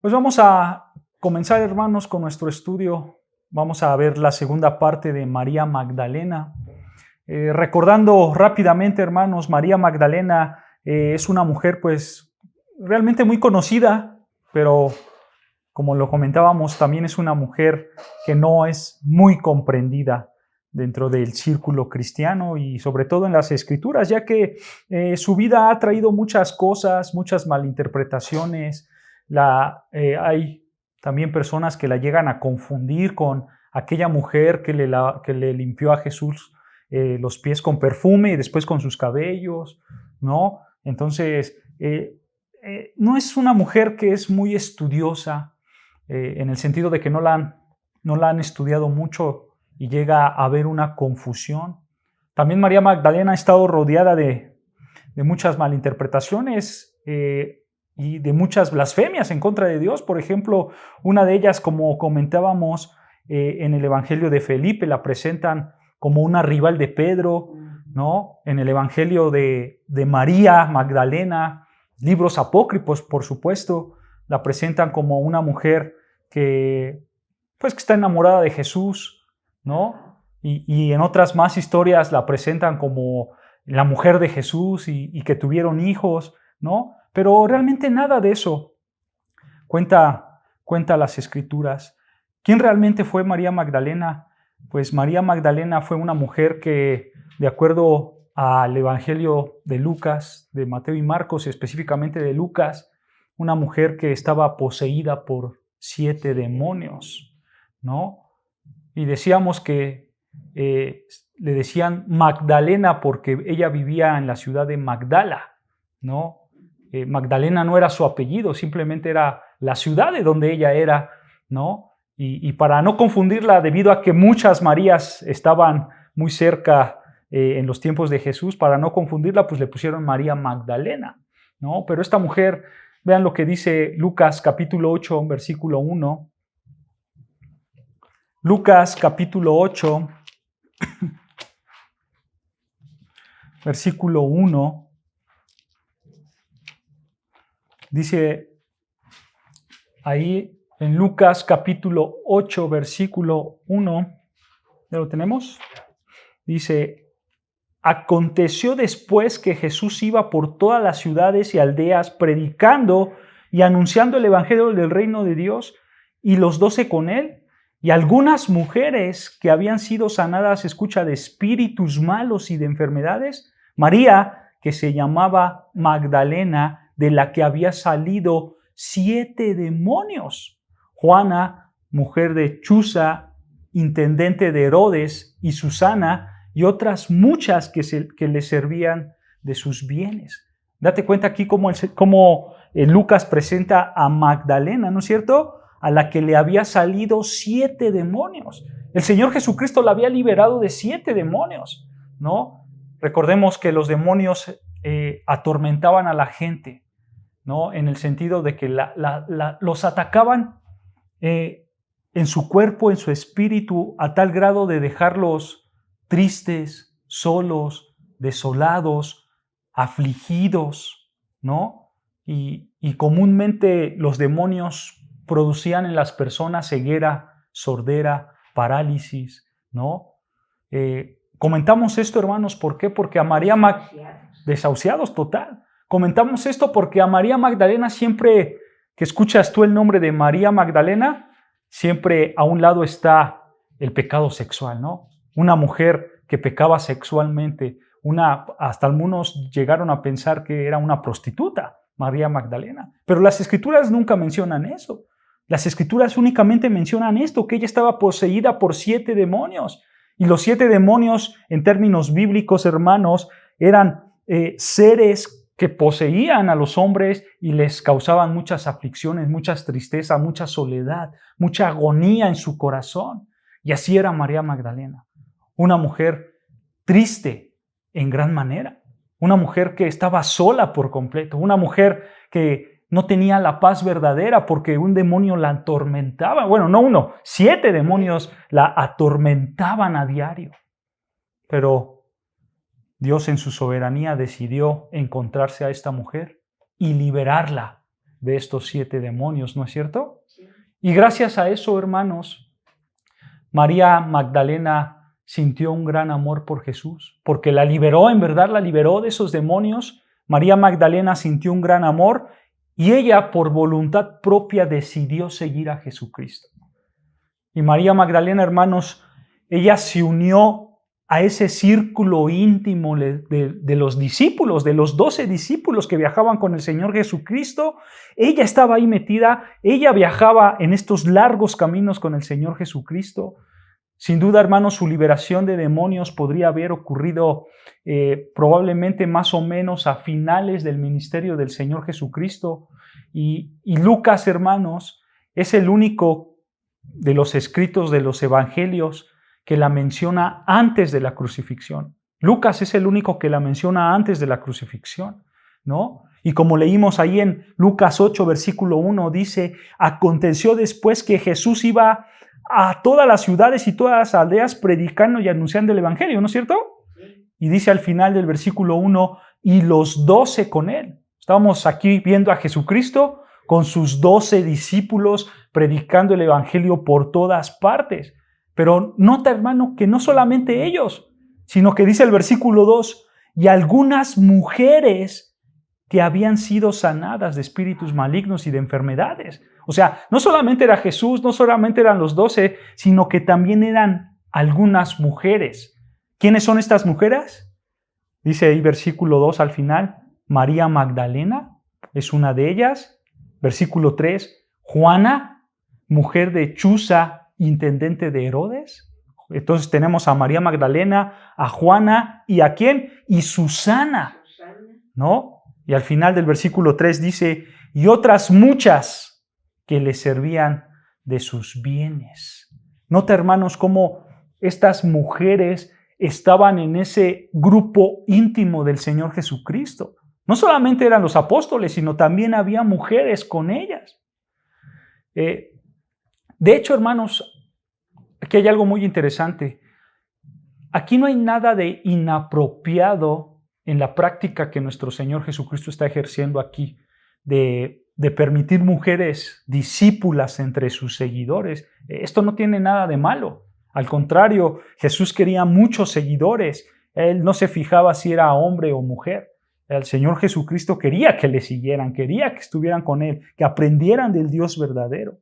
Pues vamos a comenzar, hermanos, con nuestro estudio. Vamos a ver la segunda parte de María Magdalena. Recordando rápidamente, hermanos, María Magdalena es una mujer, pues, realmente muy conocida, pero como lo comentábamos, también es una mujer que no es muy comprendida dentro del círculo cristiano y sobre todo en las escrituras, ya que su vida ha traído muchas cosas, muchas malinterpretaciones. Hay también personas que la llegan a confundir con aquella mujer que le limpió a Jesús los pies con perfume y después con sus cabellos, ¿no? Entonces, no es una mujer que es muy estudiosa, en el sentido de que no la han estudiado mucho y llega a haber una confusión. También María Magdalena ha estado rodeada de muchas malinterpretaciones y de muchas blasfemias en contra de Dios. Por ejemplo, una de ellas, como comentábamos en el Evangelio de Felipe, la presentan como una rival de Pedro, ¿no? En el Evangelio de María Magdalena, libros apócrifos, por supuesto, la presentan como una mujer que está enamorada de Jesús, ¿no? Y en otras más historias la presentan como la mujer de Jesús y que tuvieron hijos, ¿no? Pero realmente nada de eso cuenta las Escrituras. ¿Quién realmente fue María Magdalena? Pues María Magdalena fue una mujer que, de acuerdo al Evangelio de Lucas, de Mateo y Marcos, específicamente de Lucas, una mujer que estaba poseída por 7 demonios, ¿no? Y decíamos que le decían Magdalena porque ella vivía en la ciudad de Magdala, ¿no? Magdalena no era su apellido, simplemente era la ciudad de donde ella era, ¿no? Y para no confundirla, debido a que muchas Marías estaban muy cerca en los tiempos de Jesús, para no confundirla, pues le pusieron María Magdalena, ¿no? Pero esta mujer, vean lo que dice Lucas capítulo 8, versículo 1. Lucas capítulo 8, versículo 1, dice ahí en Lucas capítulo 8, versículo 1, ¿ya lo tenemos? Dice: aconteció después que Jesús iba por todas las ciudades y aldeas predicando y anunciando el evangelio del reino de Dios, y los 12 con él, y algunas mujeres que habían sido sanadas, escucha, de espíritus malos y de enfermedades. María, que se llamaba Magdalena, de la que había salido 7 demonios. Juana, mujer de Chuza, intendente de Herodes, y Susana, y otras muchas que le servían de sus bienes. Date cuenta aquí cómo Lucas presenta a Magdalena, ¿no es cierto?, a la que le había salido 7 demonios. El Señor Jesucristo la había liberado de 7 demonios, ¿no? Recordemos que los demonios atormentaban a la gente, ¿no? En el sentido de que los atacaban en su cuerpo, en su espíritu, a tal grado de dejarlos tristes, solos, desolados, afligidos, ¿no? Y comúnmente los demonios producían en las personas ceguera, sordera, parálisis, ¿no? Comentamos esto, hermanos, ¿por qué? Porque a María desahuciados, total. Comentamos esto porque a María Magdalena, siempre que escuchas tú el nombre de María Magdalena, siempre a un lado está el pecado sexual, ¿no? Una mujer que pecaba sexualmente, hasta algunos llegaron a pensar que era una prostituta, María Magdalena. Pero las Escrituras nunca mencionan eso. Las Escrituras únicamente mencionan esto, que ella estaba poseída por 7 demonios. Y los 7 demonios, en términos bíblicos, hermanos, eran seres que poseían a los hombres y les causaban muchas aflicciones, muchas tristezas, mucha soledad, mucha agonía en su corazón. Y así era María Magdalena, una mujer triste en gran manera, una mujer que estaba sola por completo, una mujer que no tenía la paz verdadera porque un demonio la atormentaba. Bueno, no uno, 7 demonios la atormentaban a diario. Pero Dios en su soberanía decidió encontrarse a esta mujer y liberarla de estos 7 demonios, ¿no es cierto? Y gracias a eso, hermanos, María Magdalena sintió un gran amor por Jesús, porque la liberó, en verdad la liberó de esos demonios. María Magdalena sintió un gran amor y ella por voluntad propia decidió seguir a Jesucristo. Y María Magdalena, hermanos, ella se unió a ese círculo íntimo de los discípulos, de los 12 discípulos que viajaban con el Señor Jesucristo. Ella estaba ahí metida, ella viajaba en estos largos caminos con el Señor Jesucristo. Sin duda, hermanos, su liberación de demonios podría haber ocurrido probablemente más o menos a finales del ministerio del Señor Jesucristo. Y Lucas, hermanos, es el único de los escritos de los evangelios que la menciona antes de la crucifixión. Lucas es el único que la menciona antes de la crucifixión, ¿no? Y como leímos ahí en Lucas 8, versículo 1, dice, aconteció después que Jesús iba a todas las ciudades y todas las aldeas predicando y anunciando el evangelio, ¿no es cierto? Y dice al final del versículo 1, y los 12 con él. Estábamos aquí viendo a Jesucristo con sus 12 discípulos predicando el evangelio por todas partes. Pero nota, hermano, que no solamente ellos, sino que dice el versículo 2, y algunas mujeres que habían sido sanadas de espíritus malignos y de enfermedades. O sea, no solamente era Jesús, no solamente eran los 12, sino que también eran algunas mujeres. ¿Quiénes son estas mujeres? Dice ahí versículo 2 al final, María Magdalena es una de ellas. Versículo 3, Juana, mujer de Chuza, intendente de Herodes. Entonces tenemos a María Magdalena, a Juana y ¿a quién? Y Susana, ¿no? Y al final del versículo 3 dice, y otras muchas que le servían de sus bienes. Nota, hermanos, cómo estas mujeres estaban en ese grupo íntimo del Señor Jesucristo. No solamente eran los apóstoles, sino también había mujeres con ellas. De hecho, hermanos, aquí hay algo muy interesante. Aquí no hay nada de inapropiado en la práctica que nuestro Señor Jesucristo está ejerciendo aquí, de permitir mujeres discípulas entre sus seguidores. Esto no tiene nada de malo. Al contrario, Jesús quería muchos seguidores. Él no se fijaba si era hombre o mujer. El Señor Jesucristo quería que le siguieran, quería que estuvieran con Él, que aprendieran del Dios verdadero.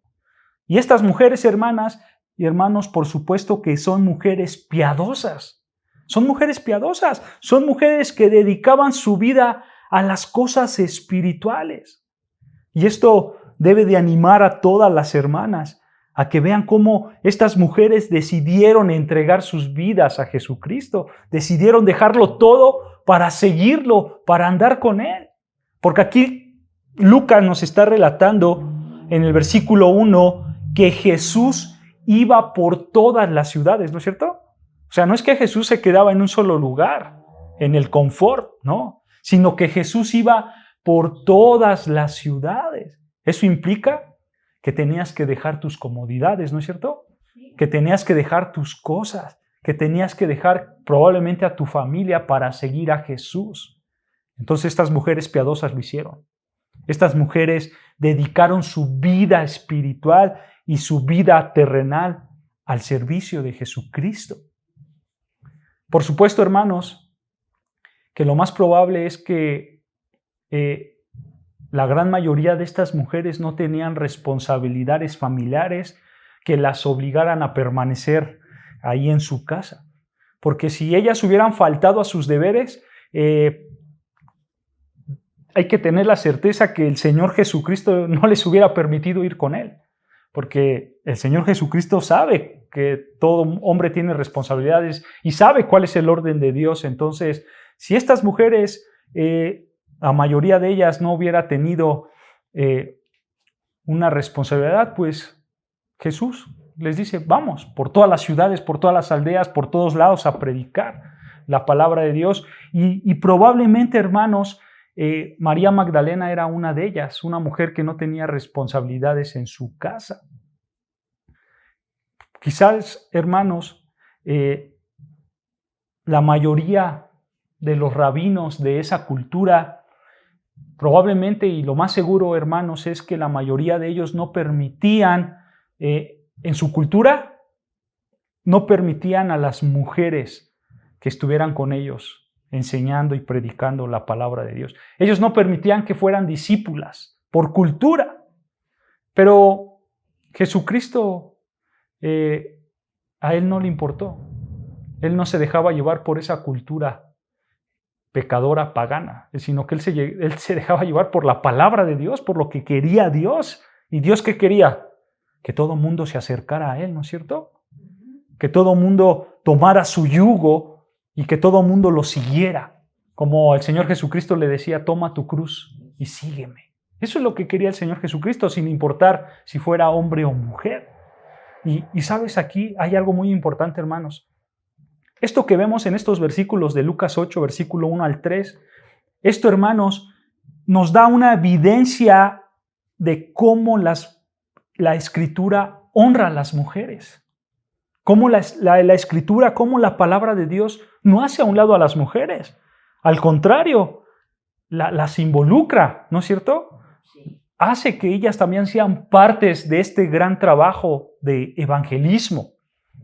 Y estas mujeres, hermanas y hermanos, por supuesto que son mujeres piadosas. Son mujeres piadosas, son mujeres que dedicaban su vida a las cosas espirituales. Y esto debe de animar a todas las hermanas a que vean cómo estas mujeres decidieron entregar sus vidas a Jesucristo, decidieron dejarlo todo para seguirlo, para andar con Él. Porque aquí Lucas nos está relatando en el versículo 1 que Jesús iba por todas las ciudades, ¿no es cierto? O sea, no es que Jesús se quedaba en un solo lugar, en el confort, no, sino que Jesús iba por todas las ciudades. Eso implica que tenías que dejar tus comodidades, ¿no es cierto? Que tenías que dejar tus cosas, que tenías que dejar probablemente a tu familia para seguir a Jesús. Entonces estas mujeres piadosas lo hicieron. Estas mujeres dedicaron su vida espiritual y su vida terrenal al servicio de Jesucristo. Por supuesto, hermanos, que lo más probable es que la gran mayoría de estas mujeres no tenían responsabilidades familiares que las obligaran a permanecer ahí en su casa. Porque si ellas hubieran faltado a sus deberes, hay que tener la certeza que el Señor Jesucristo no les hubiera permitido ir con Él. Porque el Señor Jesucristo sabe que todo hombre tiene responsabilidades y sabe cuál es el orden de Dios. Entonces, si estas mujeres, la mayoría de ellas no hubiera tenido una responsabilidad, pues Jesús les dice, vamos por todas las ciudades, por todas las aldeas, por todos lados a predicar la palabra de Dios. Y probablemente, hermanos, María Magdalena era una de ellas, una mujer que no tenía responsabilidades en su casa. Quizás, hermanos, la mayoría de los rabinos de esa cultura Probablemente, y lo más seguro, hermanos, es que la mayoría de ellos no permitían, en su cultura, no permitían a las mujeres que estuvieran con ellos enseñando y predicando la palabra de Dios. Ellos no permitían que fueran discípulas por cultura. Pero Jesucristo, a Él no le importó. Él no se dejaba llevar por esa cultura pecadora, pagana, sino que él se dejaba llevar por la palabra de Dios, por lo que quería Dios. ¿Y Dios qué quería? Que todo mundo se acercara a Él, ¿no es cierto? Que todo mundo tomara su yugo y que todo mundo lo siguiera. Como el Señor Jesucristo le decía, toma tu cruz y sígueme. Eso es lo que quería el Señor Jesucristo, sin importar si fuera hombre o mujer. Y sabes, aquí hay algo muy importante, hermanos. Esto que vemos en estos versículos de Lucas 8, versículo 1 al 3, esto, hermanos, nos da una evidencia de cómo la Escritura honra a las mujeres. Cómo la Escritura, cómo la palabra de Dios no hace a un lado a las mujeres. Al contrario, las involucra, ¿no es cierto? Hace que ellas también sean partes de este gran trabajo de evangelismo.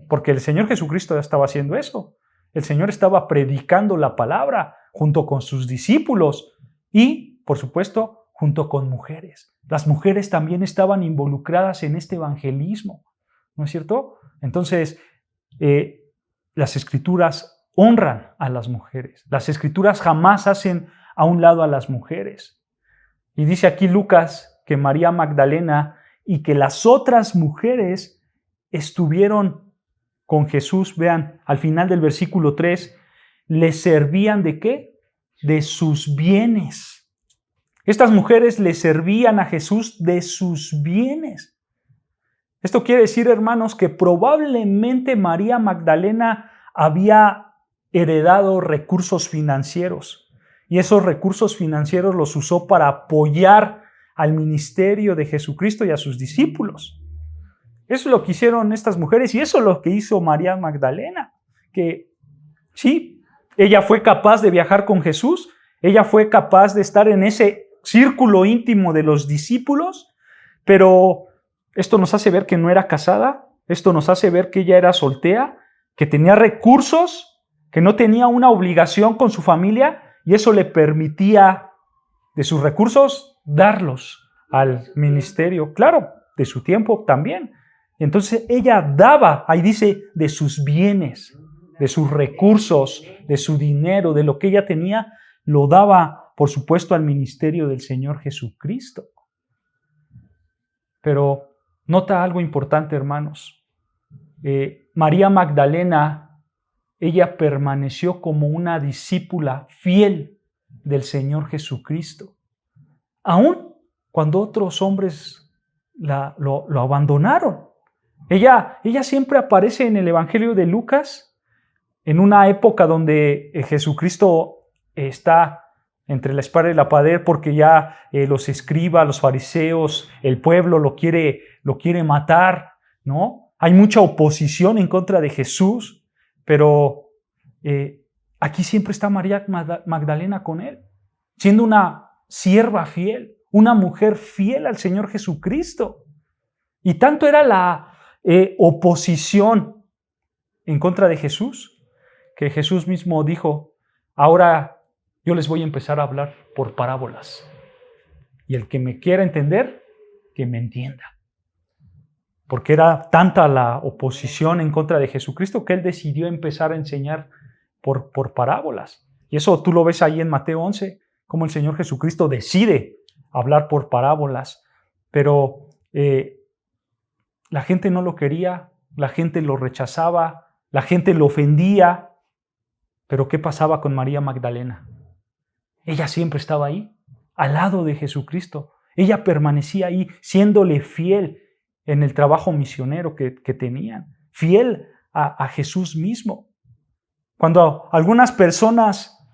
Porque el Señor Jesucristo ya estaba haciendo eso. El Señor estaba predicando la palabra junto con sus discípulos y, por supuesto, junto con mujeres. Las mujeres también estaban involucradas en este evangelismo, ¿no es cierto? Entonces, las Escrituras honran a las mujeres. Las Escrituras jamás hacen a un lado a las mujeres. Y dice aquí Lucas que María Magdalena y que las otras mujeres estuvieron con Jesús, vean, al final del versículo 3, le servían ¿de qué? De sus bienes. Estas mujeres le servían a Jesús de sus bienes. Esto quiere decir, hermanos, que probablemente María Magdalena había heredado recursos financieros y esos recursos financieros los usó para apoyar al ministerio de Jesucristo y a sus discípulos. Eso es lo que hicieron estas mujeres y eso es lo que hizo María Magdalena, que sí, ella fue capaz de viajar con Jesús, ella fue capaz de estar en ese círculo íntimo de los discípulos, pero esto nos hace ver que no era casada, esto nos hace ver que ella era soltera, que tenía recursos, que no tenía una obligación con su familia y eso le permitía de sus recursos darlos al ministerio, claro, de su tiempo también. Entonces ella daba, ahí dice, de sus bienes, de sus recursos, de su dinero, de lo que ella tenía, lo daba, por supuesto, al ministerio del Señor Jesucristo. Pero nota algo importante, hermanos. María Magdalena, ella permaneció como una discípula fiel del Señor Jesucristo. Aún cuando otros hombres lo abandonaron. Ella siempre aparece en el Evangelio de Lucas en una época donde Jesucristo está entre la espada y la pared porque ya los escribas, los fariseos, el pueblo lo quiere matar, ¿no? Hay mucha oposición en contra de Jesús, pero aquí siempre está María Magdalena con él, siendo una sierva fiel, una mujer fiel al Señor Jesucristo. Y tanto era la oposición en contra de Jesús, que Jesús mismo dijo, ahora yo les voy a empezar a hablar por parábolas. Y el que me quiera entender, que me entienda. Porque era tanta la oposición en contra de Jesucristo que él decidió empezar a enseñar por parábolas. Y eso tú lo ves ahí en Mateo 11, cómo el Señor Jesucristo decide hablar por parábolas. Pero la gente no lo quería, la gente lo rechazaba, la gente lo ofendía. Pero ¿qué pasaba con María Magdalena? Ella siempre estaba ahí, al lado de Jesucristo. Ella permanecía ahí, siéndole fiel en el trabajo misionero que tenían, fiel a Jesús mismo. Cuando algunas personas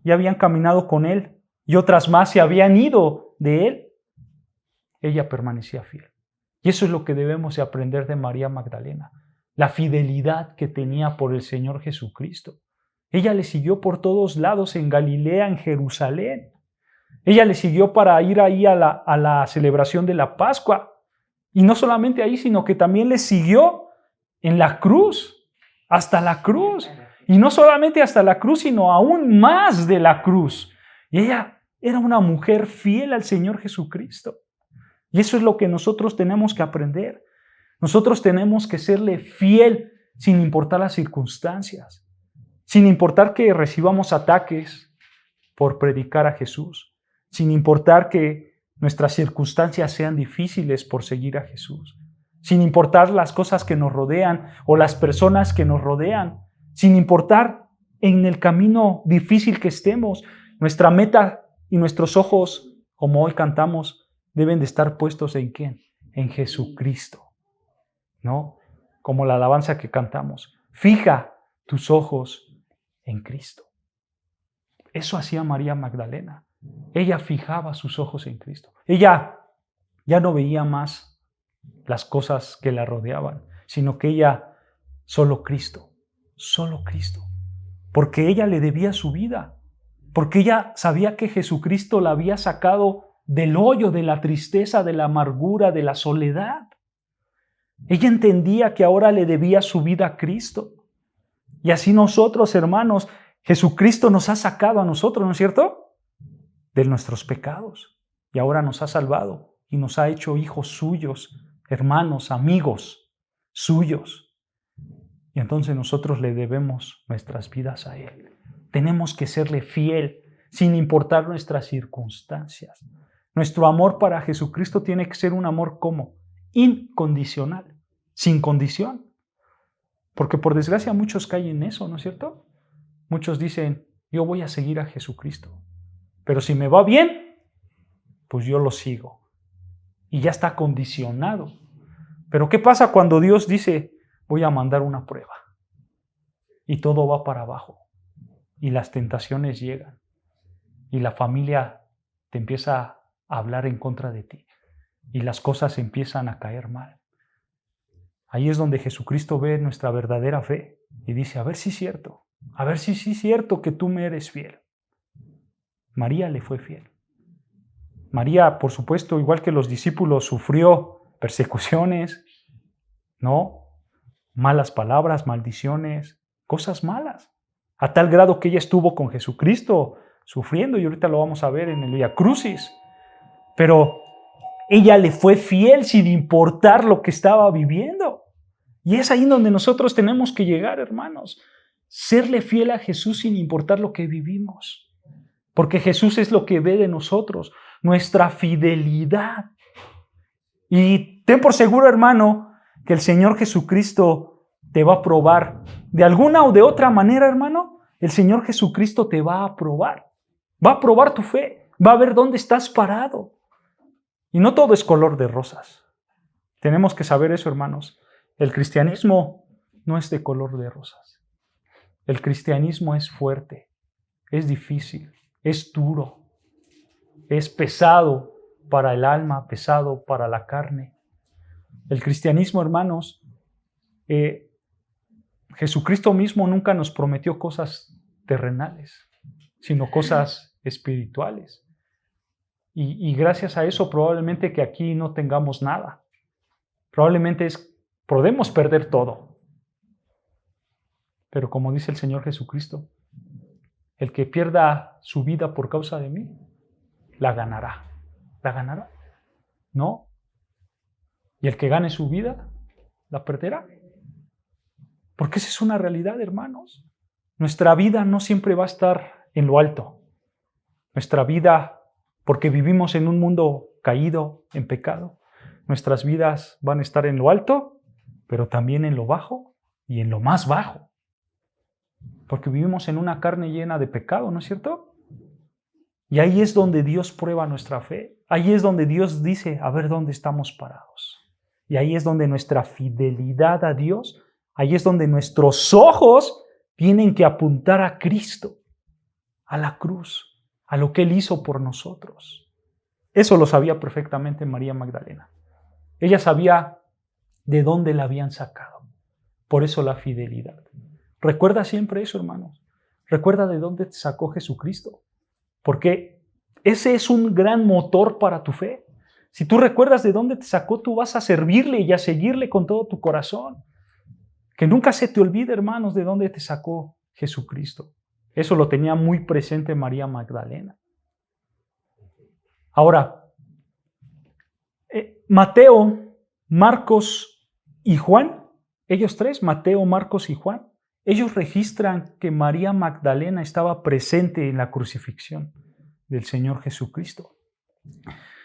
ya habían caminado con él y otras más se habían ido de él, ella permanecía fiel. Y eso es lo que debemos de aprender de María Magdalena, la fidelidad que tenía por el Señor Jesucristo. Ella le siguió por todos lados, en Galilea, en Jerusalén. Ella le siguió para ir ahí a la celebración de la Pascua. Y no solamente ahí, sino que también le siguió en la cruz, hasta la cruz. Y no solamente hasta la cruz, sino aún más de la cruz. Y ella era una mujer fiel al Señor Jesucristo. Y eso es lo que nosotros tenemos que aprender. Nosotros tenemos que serle fiel sin importar las circunstancias, sin importar que recibamos ataques por predicar a Jesús, sin importar que nuestras circunstancias sean difíciles por seguir a Jesús, sin importar las cosas que nos rodean o las personas que nos rodean, sin importar en el camino difícil que estemos. Nuestra meta y nuestros ojos, como hoy cantamos, deben de estar puestos ¿en quién? En Jesucristo, ¿no? Como la alabanza que cantamos. Fija tus ojos en Cristo. Eso hacía María Magdalena. Ella fijaba sus ojos en Cristo. Ella ya no veía más las cosas que la rodeaban, sino que ella, solo Cristo. Porque ella le debía su vida. Porque ella sabía que Jesucristo la había sacado del hoyo, de la tristeza, de la amargura, de la soledad. Ella entendía que ahora le debía su vida a Cristo. Y así nosotros, hermanos, Jesucristo nos ha sacado a nosotros, ¿no es cierto? De nuestros pecados. Y ahora nos ha salvado y nos ha hecho hijos suyos, hermanos, amigos suyos. Y entonces nosotros le debemos nuestras vidas a Él. Tenemos que serle fiel sin importar nuestras circunstancias. Nuestro amor para Jesucristo tiene que ser un amor ¿cómo? Incondicional, sin condición. Porque por desgracia muchos caen en eso, ¿no es cierto? Muchos dicen, yo voy a seguir a Jesucristo, pero si me va bien, pues yo lo sigo. Y ya está condicionado. Pero ¿qué pasa cuando Dios dice, voy a mandar una prueba? Y todo va para abajo. Y las tentaciones llegan. Y la familia te empieza a hablar en contra de ti. Y las cosas empiezan a caer mal. Ahí es donde Jesucristo ve nuestra verdadera fe y dice, a ver si es cierto, a ver si sí es cierto que tú me eres fiel. María le fue fiel. María, por supuesto, igual que los discípulos, sufrió persecuciones, ¿no? Malas palabras, maldiciones, cosas malas, a tal grado que ella estuvo con Jesucristo sufriendo, y ahorita lo vamos a ver en el Vía Crucis. Pero ella le fue fiel sin importar lo que estaba viviendo. Y es ahí donde nosotros tenemos que llegar, hermanos. Serle fiel a Jesús sin importar lo que vivimos. Porque Jesús es lo que ve de nosotros, nuestra fidelidad. Y ten por seguro, hermano, que el Señor Jesucristo te va a probar. De alguna o de otra manera, hermano, el Señor Jesucristo te va a probar. Va a probar tu fe. Va a ver dónde estás parado. Y no todo es color de rosas. Tenemos que saber eso, hermanos. El cristianismo no es de color de rosas. El cristianismo es fuerte, es difícil, es duro, es pesado para el alma, pesado para la carne. El cristianismo, hermanos, Jesucristo mismo nunca nos prometió cosas terrenales, sino cosas espirituales. Y gracias a eso probablemente que aquí no tengamos nada. Probablemente podemos perder todo. Pero como dice el Señor Jesucristo, el que pierda su vida por causa de mí, la ganará. ¿La ganará? No. Y el que gane su vida, la perderá. Porque esa es una realidad, hermanos. Nuestra vida no siempre va a estar en lo alto. Nuestra vida, porque vivimos en un mundo caído, en pecado, nuestras vidas van a estar en lo alto, pero también en lo bajo y en lo más bajo. Porque vivimos en una carne llena de pecado, ¿no es cierto? Y ahí es donde Dios prueba nuestra fe. Ahí es donde Dios dice, a ver dónde estamos parados. Y ahí es donde nuestra fidelidad a Dios, ahí es donde nuestros ojos tienen que apuntar a Cristo, a la cruz, a lo que Él hizo por nosotros. Eso lo sabía perfectamente María Magdalena. Ella sabía de dónde la habían sacado. Por eso la fidelidad. Recuerda siempre eso, hermanos. Recuerda de dónde te sacó Jesucristo. Porque Ese es un gran motor para tu fe. Si tú recuerdas de dónde te sacó, tú vas a servirle y a seguirle con todo tu corazón. Que nunca se te olvide, hermanos, de dónde te sacó Jesucristo. Eso lo tenía muy presente María Magdalena. Ahora, Mateo, Marcos y Juan, ellos tres, Mateo, Marcos y Juan, ellos registran que María Magdalena estaba presente en la crucifixión del Señor Jesucristo.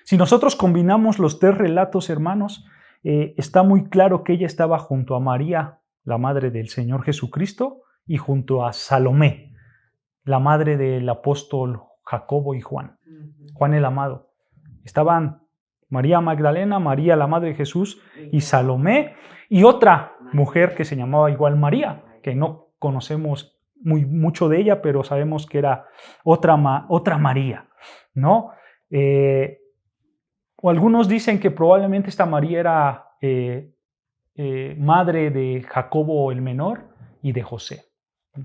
Si nosotros combinamos los tres relatos, hermanos, está muy claro que ella estaba junto a María, la madre del Señor Jesucristo, y junto a Salomé, la madre del apóstol Jacobo y Juan, Juan el Amado. Estaban María Magdalena, María la madre de Jesús, y Salomé, y otra mujer que se llamaba igual María, que no conocemos mucho de ella, pero sabemos que era otra María, ¿no? O algunos dicen que probablemente esta María era madre de Jacobo el menor y de José,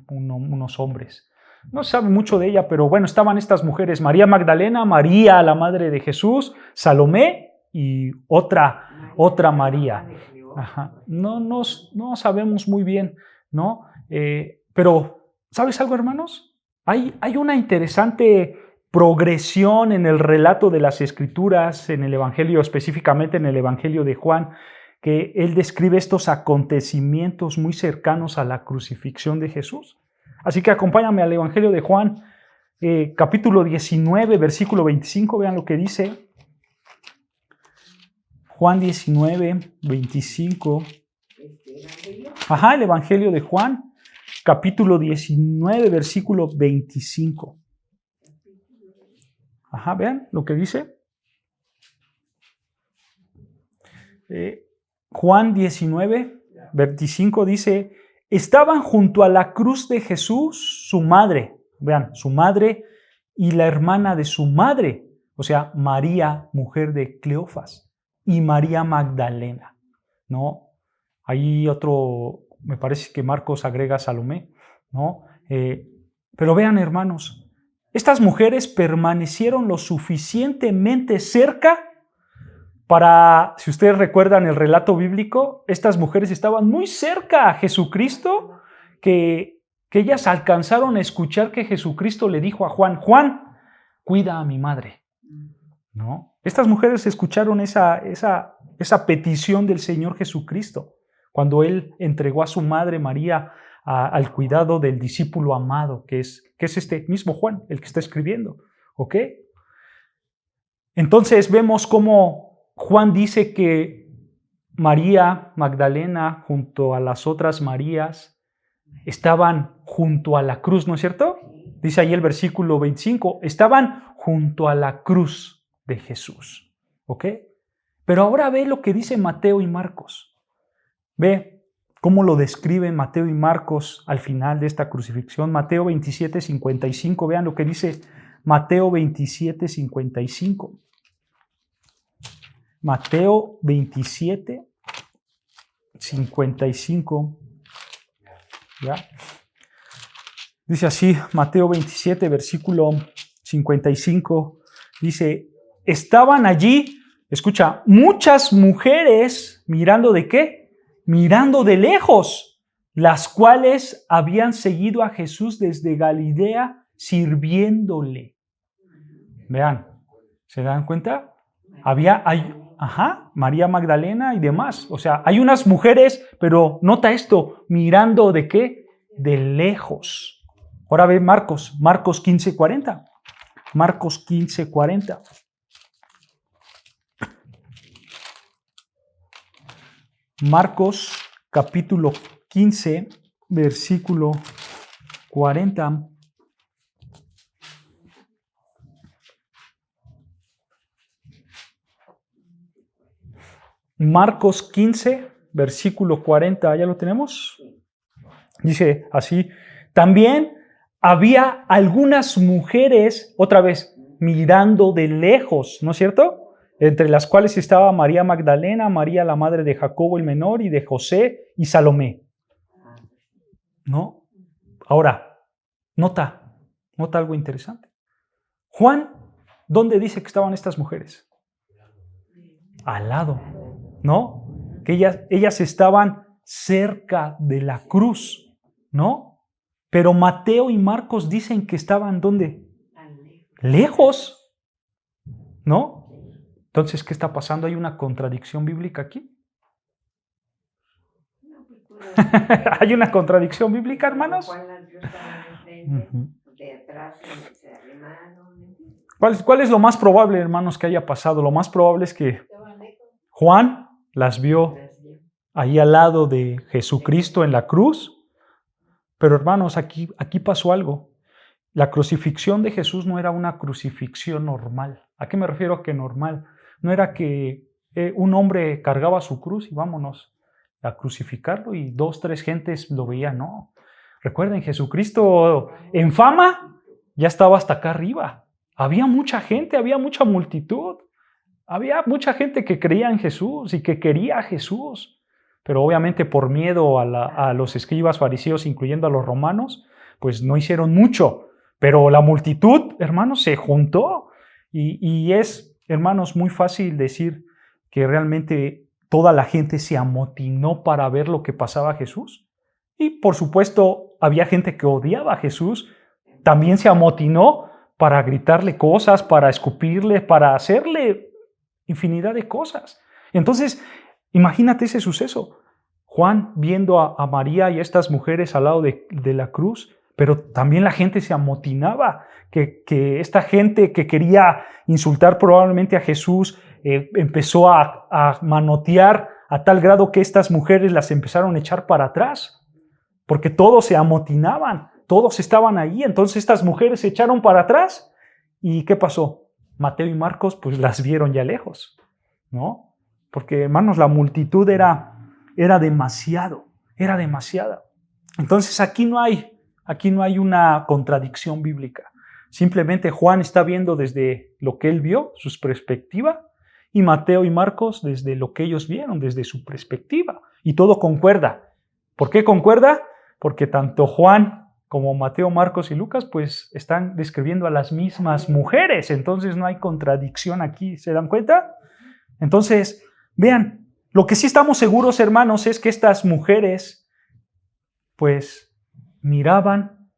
unos hombres. No se sabe mucho de ella, pero bueno, estaban estas mujeres, María Magdalena, María la madre de Jesús, Salomé y otra María. Ajá. No sabemos muy bien, ¿no? Pero, ¿sabes algo, hermanos? Hay una interesante progresión en el relato de las Escrituras, en el Evangelio, específicamente en el Evangelio de Juan, que él describe estos acontecimientos muy cercanos a la crucifixión de Jesús. Así que acompáñame al Evangelio de Juan, capítulo 19, versículo 25, vean lo que dice. Juan 19, 25. Ajá, el Evangelio de Juan, capítulo 19, versículo 25. Ajá, vean lo que dice. Juan 19, 25 dice: estaban junto a la cruz de Jesús su madre, vean, su madre y la hermana de su madre, o sea, María, mujer de Cleofas, y María Magdalena, ¿no? Ahí otro, me parece que Marcos agrega Salomé, ¿no? Pero vean, hermanos, estas mujeres permanecieron lo suficientemente cerca para, si ustedes recuerdan el relato bíblico, estas mujeres estaban muy cerca a Jesucristo, que ellas alcanzaron a escuchar que Jesucristo le dijo a Juan: Juan, cuida a mi madre, ¿no? Estas mujeres escucharon esa petición del Señor Jesucristo, cuando Él entregó a su madre María al cuidado del discípulo amado, que es este mismo Juan, el que está escribiendo, ¿ok? Entonces vemos cómo Juan dice que María Magdalena junto a las otras Marías estaban junto a la cruz, ¿no es cierto? Dice ahí el versículo 25, estaban junto a la cruz de Jesús, ¿ok? Pero ahora ve lo que dice Mateo y Marcos. Ve cómo lo describen Mateo y Marcos al final de esta crucifixión. Mateo 27, 55, vean lo que dice Mateo 27, 55. Mateo 27, 55. ¿Ya? Dice así, Mateo 27, versículo 55. Dice: estaban allí, escucha, muchas mujeres mirando ¿de qué? Mirando de lejos, las cuales habían seguido a Jesús desde Galilea sirviéndole. Vean, ¿se dan cuenta? María Magdalena y demás. O sea, hay unas mujeres, pero nota esto, mirando ¿de qué? De lejos. Ahora ve Marcos 15:40. Marcos 15:40. Marcos capítulo 15, versículo 40. Marcos 15, versículo 40, ¿ya lo tenemos? Dice así: también había algunas mujeres, otra vez, mirando de lejos, ¿no es cierto? Entre las cuales estaba María Magdalena, María la madre de Jacobo el menor y de José y Salomé. ¿No? Ahora, nota algo interesante. Juan ¿Dónde dice que estaban estas mujeres? Al lado, ¿no? Que ellas estaban cerca de la cruz, ¿no? Pero Mateo y Marcos dicen que estaban ¿dónde? Lejos, ¿no? Entonces, ¿qué está pasando? ¿Hay una contradicción bíblica aquí? ¿Hay una contradicción bíblica, hermanos? ¿Cuál es lo más probable, hermanos, que haya pasado? Lo más probable es que Juan las vio ahí al lado de Jesucristo en la cruz. Pero, hermanos, aquí pasó algo. La crucifixión de Jesús no era una crucifixión normal. ¿A qué me refiero a que normal? No era que un hombre cargaba su cruz y vámonos a crucificarlo y 2, 3 gentes lo veían. No. Recuerden, Jesucristo en fama ya estaba hasta acá arriba. Había mucha gente, había mucha multitud. Había mucha gente que creía en Jesús y que quería a Jesús. Pero obviamente por miedo a los escribas fariseos, incluyendo a los romanos, pues no hicieron mucho. Pero la multitud, hermanos, se juntó. Y es, hermanos, muy fácil decir que realmente toda la gente se amotinó para ver lo que pasaba a Jesús. Y por supuesto, había gente que odiaba a Jesús. También se amotinó para gritarle cosas, para escupirle, para hacerle infinidad de cosas. Entonces, imagínate ese suceso. Juan viendo a María y a estas mujeres al lado de la cruz, pero también la gente se amotinaba, que esta gente que quería insultar probablemente a Jesús empezó a manotear a tal grado que estas mujeres las empezaron a echar para atrás, porque todos se amotinaban, todos estaban ahí, entonces estas mujeres se echaron para atrás. ¿Y qué pasó? Mateo y Marcos pues las vieron ya lejos, ¿no? Porque, hermanos, la multitud era demasiada. Entonces aquí no hay una contradicción bíblica. Simplemente Juan está viendo desde lo que él vio, su perspectiva, y Mateo y Marcos desde lo que ellos vieron, desde su perspectiva. Y todo concuerda. ¿Por qué concuerda? Porque tanto Juan como Mateo, Marcos y Lucas, pues están describiendo a las mismas mujeres. Entonces no hay contradicción aquí. ¿Se dan cuenta? Entonces, vean, lo que sí estamos seguros, hermanos, es que estas mujeres, pues, miraban,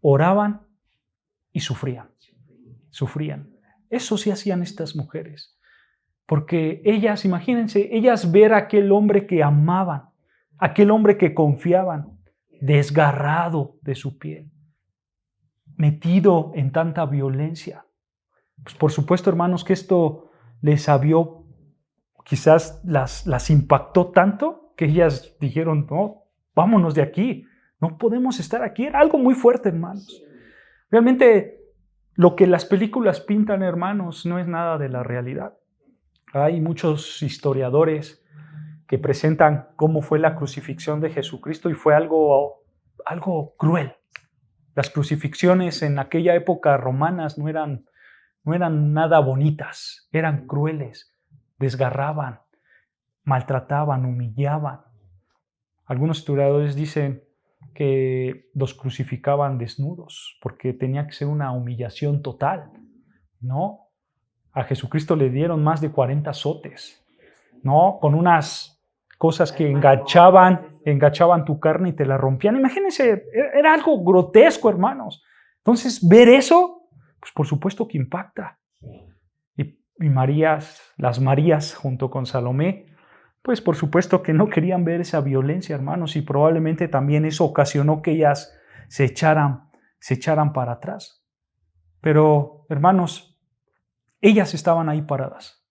oraban y sufrían. Eso sí hacían estas mujeres. Porque ellas, imagínense, ellas ver a aquel hombre que amaban, aquel hombre que confiaban, desgarrado de su piel, metido en tanta violencia. Pues por supuesto, hermanos, que esto les abrió, quizás las impactó tanto que ellas dijeron, no, vámonos de aquí, no podemos estar aquí. Era algo muy fuerte, hermanos. Realmente lo que las películas pintan, hermanos, no es nada de la realidad. Hay muchos historiadores que presentan cómo fue la crucifixión de Jesucristo y fue algo cruel. Las crucifixiones en aquella época romanas no eran nada bonitas, eran crueles, desgarraban, maltrataban, humillaban. Algunos historiadores dicen que los crucificaban desnudos porque tenía que ser una humillación total, ¿no? A Jesucristo le dieron más de 40 azotes, ¿no? Con unas cosas que enganchaban tu carne y te la rompían. Imagínense, era algo grotesco, hermanos. Entonces, ver eso, pues por supuesto que impacta. Y las Marías junto con Salomé, pues por supuesto que no querían ver esa violencia, hermanos, y probablemente también eso ocasionó que ellas se echaran para atrás. Pero, hermanos, ellas estaban ahí paradas,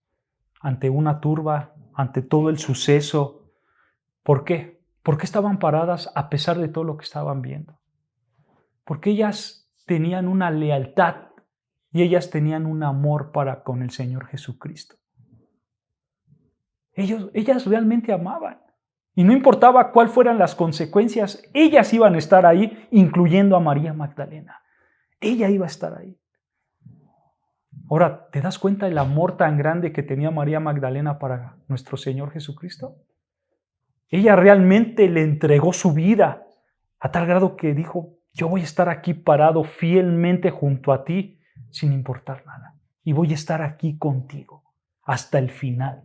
ante una turba, ante todo el suceso. ¿Por qué? ¿Por qué estaban paradas a pesar de todo lo que estaban viendo? Porque ellas tenían una lealtad y ellas tenían un amor para con el Señor Jesucristo. Ellas realmente amaban. Y no importaba cuáles fueran las consecuencias, ellas iban a estar ahí, incluyendo a María Magdalena. Ella iba a estar ahí. Ahora, ¿te das cuenta del amor tan grande que tenía María Magdalena para nuestro Señor Jesucristo? Ella realmente le entregó su vida a tal grado que dijo, yo voy a estar aquí parado fielmente junto a ti sin importar nada. y voy a estar aquí contigo hasta el final.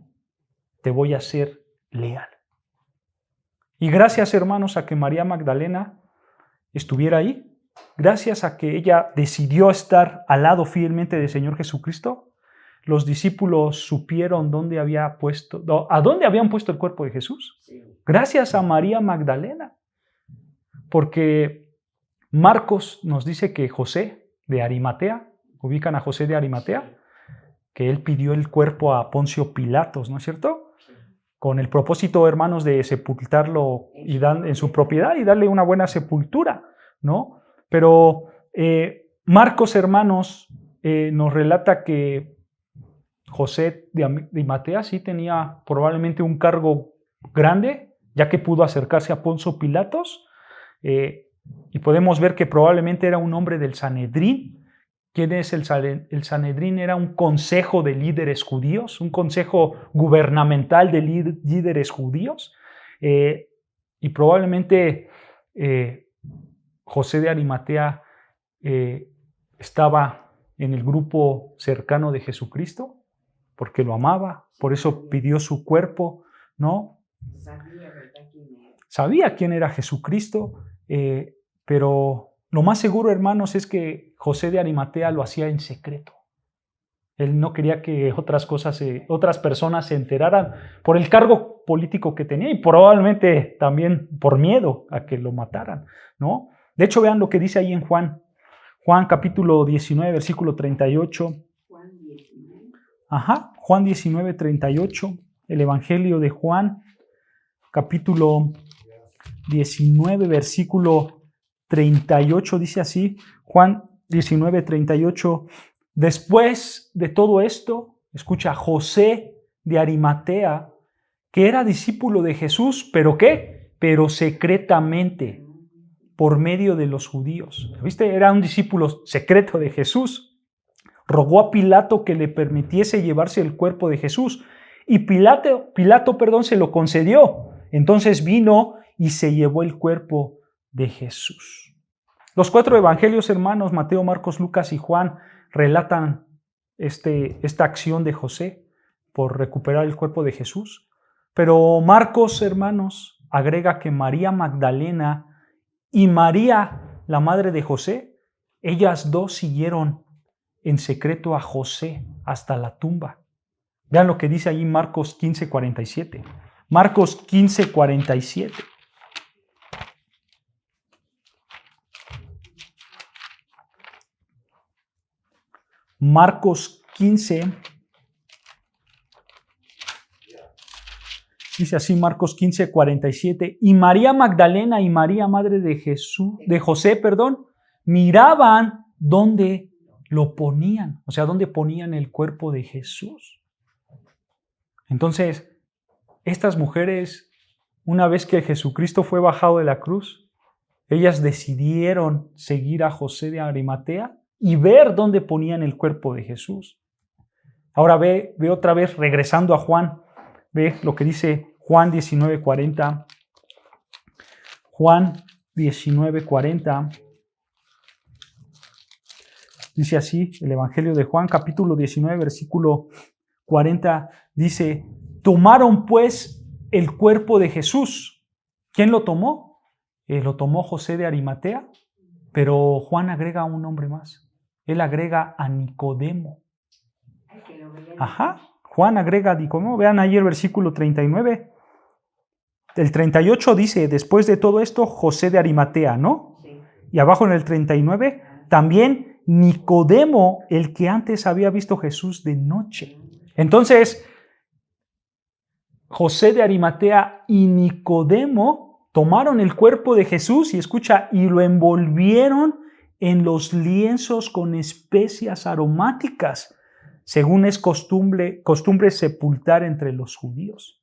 Te voy a ser leal. Y gracias, hermanos, a que María Magdalena estuviera ahí, gracias a que ella decidió estar al lado fielmente del Señor Jesucristo, los discípulos supieron a dónde habían puesto el cuerpo de Jesús. Gracias a María Magdalena. Porque Marcos nos dice que José de Arimatea, ubican a José de Arimatea, que él pidió el cuerpo a Poncio Pilatos, ¿no es cierto? Con el propósito, hermanos, de sepultarlo en su propiedad y darle una buena sepultura, ¿no? Pero Marcos, hermanos, nos relata que José de Arimatea sí tenía probablemente un cargo grande, ya que pudo acercarse a Poncio Pilatos, y podemos ver que probablemente era un hombre del Sanedrín. ¿Quién es el Sanedrín? Era un consejo de líderes judíos, un consejo gubernamental de líderes judíos, y probablemente José de Arimatea estaba en el grupo cercano de Jesucristo, porque lo amaba, por eso pidió su cuerpo, ¿no? Sabía quién era Jesucristo, pero lo más seguro, hermanos, es que José de Arimatea lo hacía en secreto. Él no quería que otras personas se enteraran por el cargo político que tenía y probablemente también por miedo a que lo mataran, ¿no? De hecho, vean lo que dice ahí en Juan capítulo 19, versículo 38. Juan 19, 38, el Evangelio de Juan, capítulo 19, versículo 38, dice así, Juan 19, 38, después de todo esto, escucha, José de Arimatea, que era discípulo de Jesús, ¿pero qué? Pero secretamente, por medio de los judíos. ¿Viste? Era un discípulo secreto de Jesús. Rogó a Pilato que le permitiese llevarse el cuerpo de Jesús. Y Pilato, se lo concedió. Entonces vino y se llevó el cuerpo de Jesús. Los 4 evangelios, hermanos, Mateo, Marcos, Lucas y Juan, relatan esta acción de José por recuperar el cuerpo de Jesús. Pero Marcos, hermanos, agrega que María Magdalena y María, la madre de José, ellas dos siguieron en secreto a José hasta la tumba. Vean lo que dice ahí Marcos 15, 47. Marcos 15, 47. Marcos 15. Dice así Marcos 15, 47. Y María Magdalena y María, madre de José, miraban dónde lo ponían. O sea, dónde ponían el cuerpo de Jesús. Entonces, estas mujeres, una vez que Jesucristo fue bajado de la cruz, ellas decidieron seguir a José de Arimatea y ver dónde ponían el cuerpo de Jesús. Ahora ve otra vez, regresando a Juan, ve lo que dice Juan 19:40. Juan 19:40. Dice así, el Evangelio de Juan, capítulo 19, versículo 40, dice, tomaron pues el cuerpo de Jesús. ¿Quién lo tomó? Lo tomó José de Arimatea, pero Juan agrega un nombre más. Él agrega a Nicodemo. Juan agrega a Nicodemo. Vean ahí el versículo 39. El 38 dice, después de todo esto, José de Arimatea, ¿no? Sí. Y abajo en el 39, también Nicodemo, el que antes había visto a Jesús de noche. Entonces, José de Arimatea y Nicodemo tomaron el cuerpo de Jesús y lo envolvieron en los lienzos con especias aromáticas, según es costumbre sepultar entre los judíos.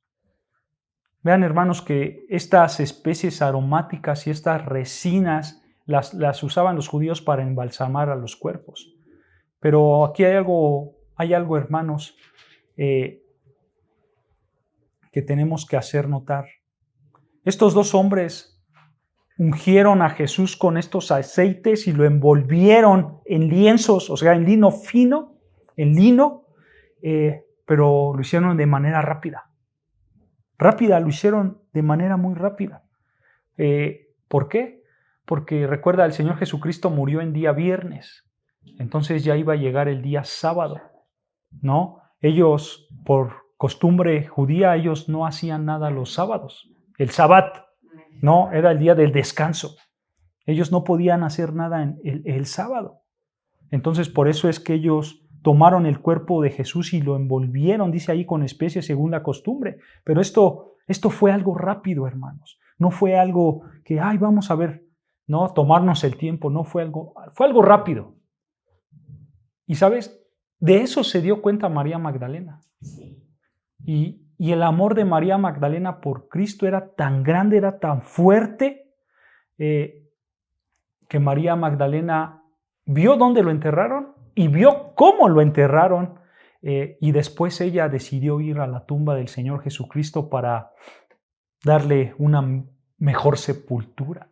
Vean, hermanos, que estas especies aromáticas y estas resinas las usaban los judíos para embalsamar a los cuerpos. Pero aquí hay algo, hermanos, que tenemos que hacer notar. Estos dos hombres ungieron a Jesús con estos aceites y lo envolvieron en lienzos, o sea, en lino fino, en lino, pero lo hicieron de manera rápida. Lo hicieron de manera muy rápida. ¿Por qué? Porque recuerda, el Señor Jesucristo murió en día viernes, entonces ya iba a llegar el día sábado, ¿no? Ellos, por costumbre judía, ellos no hacían nada los sábados. El Sabbat, ¿no? Era el día del descanso. Ellos no podían hacer nada en el sábado. Entonces, por eso es que ellos tomaron el cuerpo de Jesús y lo envolvieron, dice ahí, con especies según la costumbre. Pero esto fue algo rápido, hermanos. No fue algo que, vamos a ver, no, tomarnos el tiempo. No fue algo rápido. Y ¿sabes? De eso se dio cuenta María Magdalena. Y el amor de María Magdalena por Cristo era tan grande, era tan fuerte, que María Magdalena vio dónde lo enterraron y vio cómo lo enterraron, y después ella decidió ir a la tumba del Señor Jesucristo para darle una mejor sepultura.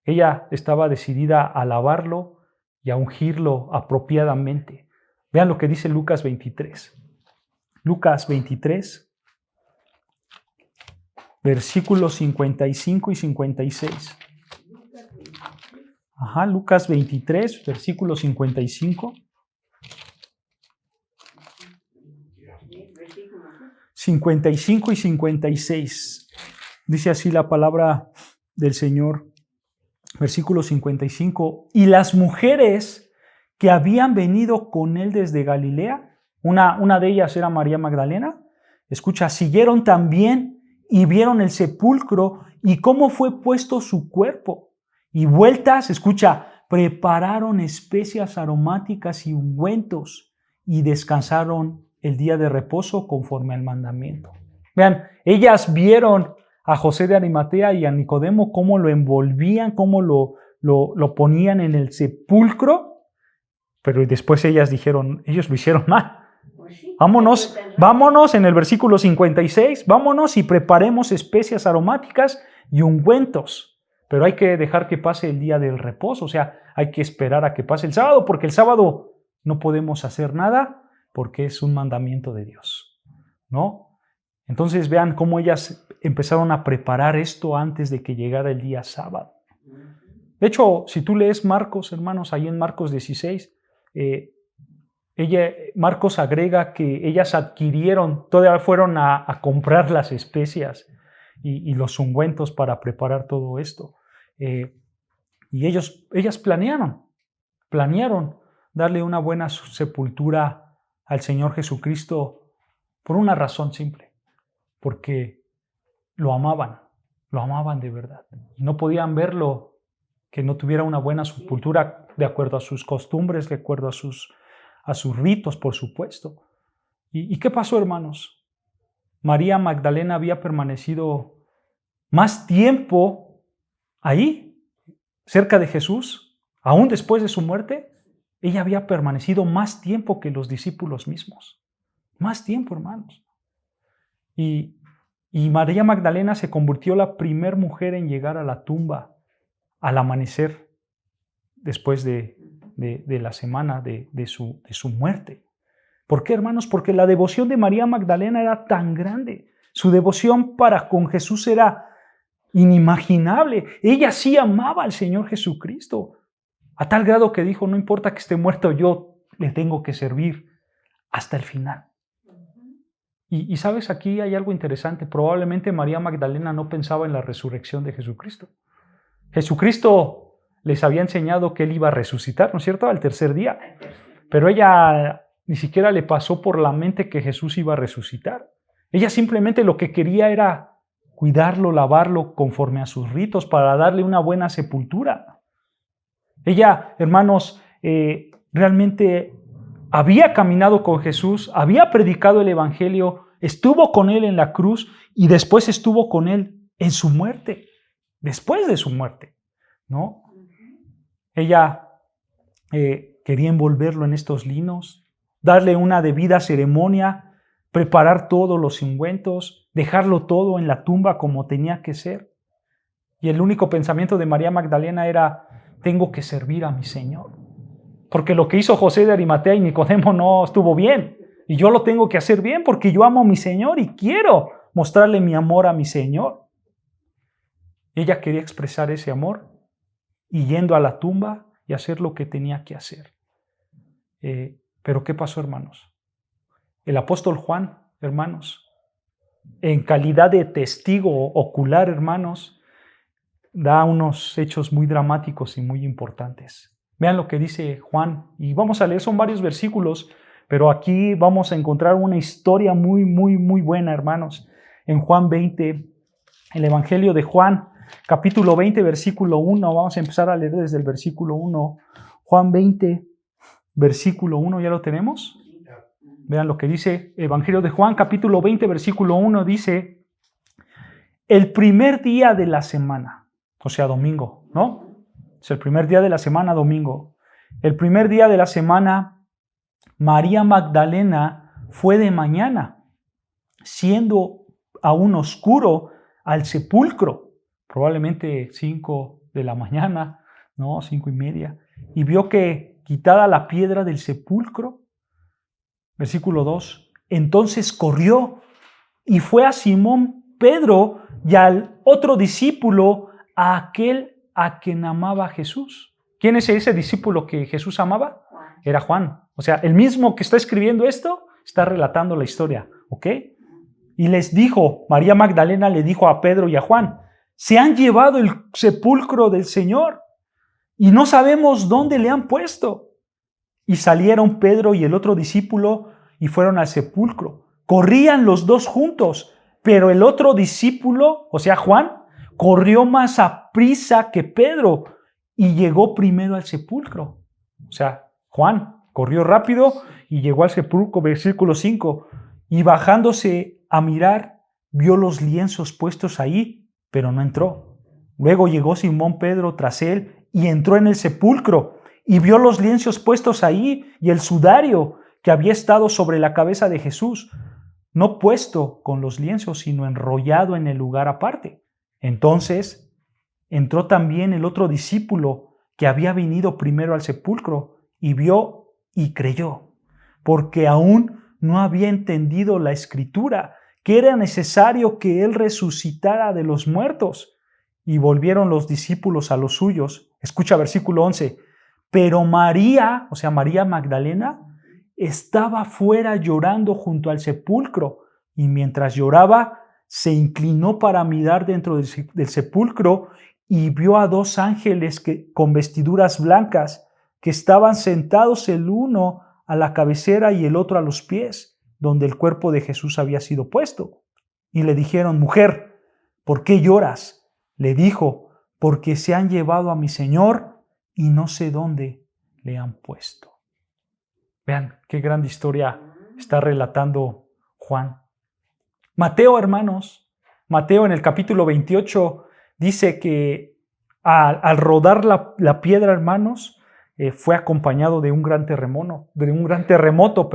Ella estaba decidida a lavarlo y a ungirlo apropiadamente. Vean lo que dice Lucas 23. Lucas 23, versículos 55 y 56. Lucas 23, versículos 55. 55 y 56. Dice así la palabra del Señor. Versículo 55. Y las mujeres que habían venido con él desde Galilea, una de ellas era María Magdalena, escucha, siguieron también y vieron el sepulcro y cómo fue puesto su cuerpo. Y vueltas, escucha, prepararon especias aromáticas y ungüentos y descansaron el día de reposo conforme al mandamiento. Vean, ellas vieron a José de Arimatea y a Nicodemo cómo lo envolvían, cómo lo ponían en el sepulcro, pero después ellos lo hicieron mal. Vámonos en el versículo 56, vámonos y preparemos especias aromáticas y ungüentos. Pero hay que dejar que pase el día del reposo, o sea, hay que esperar a que pase el sábado, porque el sábado no podemos hacer nada porque es un mandamiento de Dios, ¿no? Entonces vean cómo ellas empezaron a preparar esto antes de que llegara el día sábado. De hecho, si tú lees Marcos, hermanos, ahí en Marcos 16, Marcos agrega que ellas adquirieron, todavía fueron a comprar las especias y los ungüentos para preparar todo esto. Y ellas planearon darle una buena sepultura al Señor Jesucristo por una razón simple, porque lo amaban de verdad. Y no podían verlo que no tuviera una buena sepultura de acuerdo a sus costumbres, de acuerdo a sus ritos, por supuesto. ¿Y qué pasó, hermanos? María Magdalena había permanecido más tiempo ahí, cerca de Jesús, aún después de su muerte. Ella había permanecido más tiempo que los discípulos mismos. Más tiempo, hermanos. Y María Magdalena se convirtió la primer mujer en llegar a la tumba al amanecer, después de la semana de su muerte. ¿Por qué, hermanos? Porque la devoción de María Magdalena era tan grande. Su devoción para con Jesús era inimaginable. Ella sí amaba al Señor Jesucristo, a tal grado que dijo, no importa que esté muerto, yo le tengo que servir hasta el final. Y sabes, aquí hay algo interesante. Probablemente María Magdalena no pensaba en la resurrección de Jesucristo. Jesucristo les había enseñado que Él iba a resucitar, ¿no es cierto?, al tercer día. Pero ella ni siquiera le pasó por la mente que Jesús iba a resucitar. Ella simplemente lo que quería era cuidarlo, lavarlo conforme a sus ritos para darle una buena sepultura. Ella, hermanos, realmente había caminado con Jesús, había predicado el Evangelio, estuvo con Él en la cruz y después estuvo con Él en su muerte, después de su muerte, ¿no? Ella quería envolverlo en estos linos, darle una debida ceremonia, preparar todos los ungüentos, dejarlo todo en la tumba como tenía que ser. Y el único pensamiento de María Magdalena era, tengo que servir a mi Señor. porque lo que hizo José de Arimatea y Nicodemo no estuvo bien. Y yo lo tengo que hacer bien porque yo amo a mi Señor y quiero mostrarle mi amor a mi Señor. Ella quería expresar ese amor y yendo a la tumba y hacer lo que tenía que hacer. Pero ¿qué pasó, hermanos? El apóstol Juan, hermanos, en calidad de testigo ocular, hermanos, da unos hechos muy dramáticos y muy importantes. Vean lo que dice Juan, y vamos a leer, son varios versículos, pero aquí vamos a encontrar una historia muy, muy, muy buena, hermanos. En Juan 20, el Evangelio de Juan, capítulo 20, versículo 1, vamos a empezar a leer desde el versículo 1. Juan 20, versículo 1, ¿ya lo tenemos? Vean lo que dice Evangelio de Juan, capítulo 20, versículo 1, dice: el primer día de la semana, o sea, domingo, ¿no? Es el primer día de la semana, domingo. El primer día de la semana, María Magdalena fue de mañana, siendo aún oscuro, al sepulcro, probablemente 5 de la mañana, ¿no? 5:30, y vio que quitada la piedra del sepulcro, versículo 2, entonces corrió y fue a Simón Pedro y al otro discípulo, a aquel a quien amaba Jesús. ¿Quién es ese discípulo que Jesús amaba? Era Juan. O sea, el mismo que está escribiendo esto está relatando la historia, ¿ok? Y les dijo, María Magdalena le dijo a Pedro y a Juan: se han llevado el sepulcro del Señor y no sabemos dónde le han puesto. Y salieron Pedro y el otro discípulo y fueron al sepulcro. Corrían los dos juntos, pero el otro discípulo, o sea Juan, corrió más aprisa que Pedro y llegó primero al sepulcro. O sea, Juan corrió rápido y llegó al sepulcro, versículo 5, y bajándose a mirar, vio los lienzos puestos ahí, pero no entró. Luego llegó Simón Pedro tras él y entró en el sepulcro y vio los lienzos puestos ahí y el sudario que había estado sobre la cabeza de Jesús, no puesto con los lienzos, sino enrollado en el lugar aparte. Entonces entró también el otro discípulo que había venido primero al sepulcro y vio y creyó, porque aún no había entendido la escritura, que era necesario que él resucitara de los muertos. Y volvieron los discípulos a los suyos. Escucha versículo 11. Pero María, o sea, María Magdalena, estaba fuera llorando junto al sepulcro, y mientras lloraba, se inclinó para mirar dentro del sepulcro y vio a dos ángeles con vestiduras blancas que estaban sentados, el uno a la cabecera y el otro a los pies, donde el cuerpo de Jesús había sido puesto. Y le dijeron: mujer, ¿por qué lloras? Le dijo: porque se han llevado a mi Señor y no sé dónde le han puesto. Vean qué grande historia está relatando Juan. Mateo, hermanos, Mateo en el capítulo 28 dice que al rodar la piedra, hermanos, fue acompañado de un gran terremoto,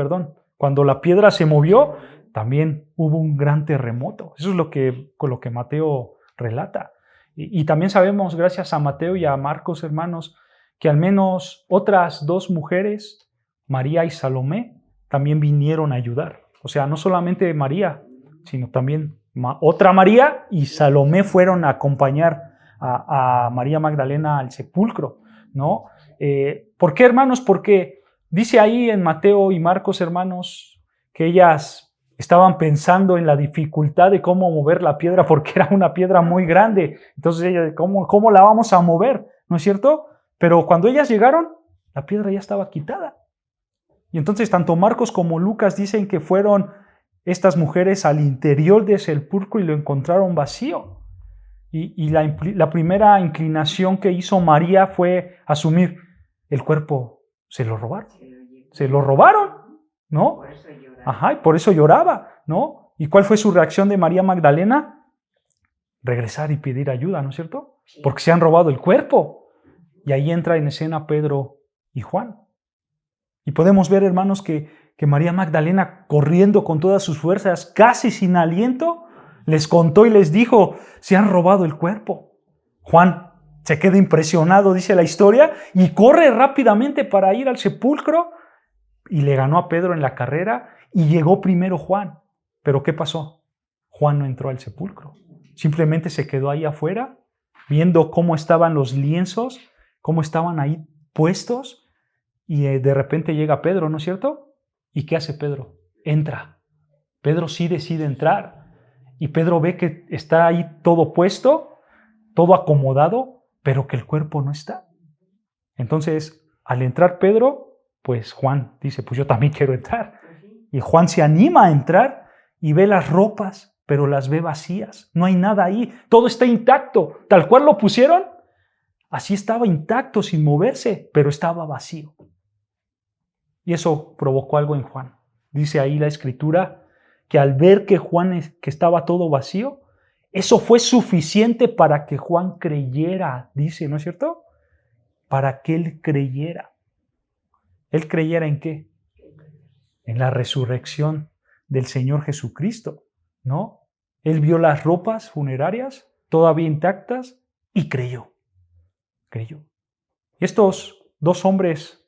Cuando la piedra se movió, también hubo un gran terremoto. Eso es con lo que Mateo relata. Y también sabemos, gracias a Mateo y a Marcos, hermanos, que al menos otras dos mujeres, María y Salomé, también vinieron a ayudar. O sea, no solamente María, sino también otra María y Salomé fueron a acompañar a María Magdalena al sepulcro, ¿no? ¿Por qué, hermanos? Porque dice ahí en Mateo y Marcos, hermanos, que ellas estaban pensando en la dificultad de cómo mover la piedra, porque era una piedra muy grande. Entonces, ellas, ¿cómo la vamos a mover? ¿No es cierto? Pero cuando ellas llegaron, la piedra ya estaba quitada. Y entonces tanto Marcos como Lucas dicen que fueron estas mujeres al interior del sepulcro y lo encontraron vacío. Y la primera inclinación que hizo María fue asumir: el cuerpo se lo robaron. Se lo robaron, ¿no? Ajá, y por eso lloraba, ¿no? ¿Y cuál fue su reacción de María Magdalena? Regresar y pedir ayuda, ¿no es cierto? Porque se han robado el cuerpo. Y ahí entra en escena Pedro y Juan. Y podemos ver, hermanos, que María Magdalena, corriendo con todas sus fuerzas, casi sin aliento, les contó y les dijo: se han robado el cuerpo. Juan Se queda impresionado, dice la historia, y corre rápidamente para ir al sepulcro y le ganó a Pedro en la carrera y llegó primero Juan. Pero ¿qué pasó? Juan no entró al sepulcro. Simplemente se quedó ahí afuera viendo cómo estaban los lienzos, cómo estaban ahí puestos, y de repente llega Pedro, ¿no es cierto? ¿Y qué hace Pedro? Entra. Pedro sí decide entrar, y Pedro ve que está ahí todo puesto, todo acomodado, pero que el cuerpo no está. Entonces, al entrar Pedro, pues Juan dice, pues yo también quiero entrar. Y Juan se anima a entrar y ve las ropas, pero las ve vacías. No hay nada ahí. Todo está intacto. Tal cual lo pusieron, así estaba intacto, sin moverse, pero estaba vacío. Y eso provocó algo en Juan. Dice ahí la Escritura que al ver que que estaba todo vacío, eso fue suficiente para que Juan creyera, dice, ¿no es cierto? Para que él creyera. ¿Él creyera en qué? En la resurrección del Señor Jesucristo, ¿no? Él vio las ropas funerarias todavía intactas y creyó. Creyó. Y estos dos hombres,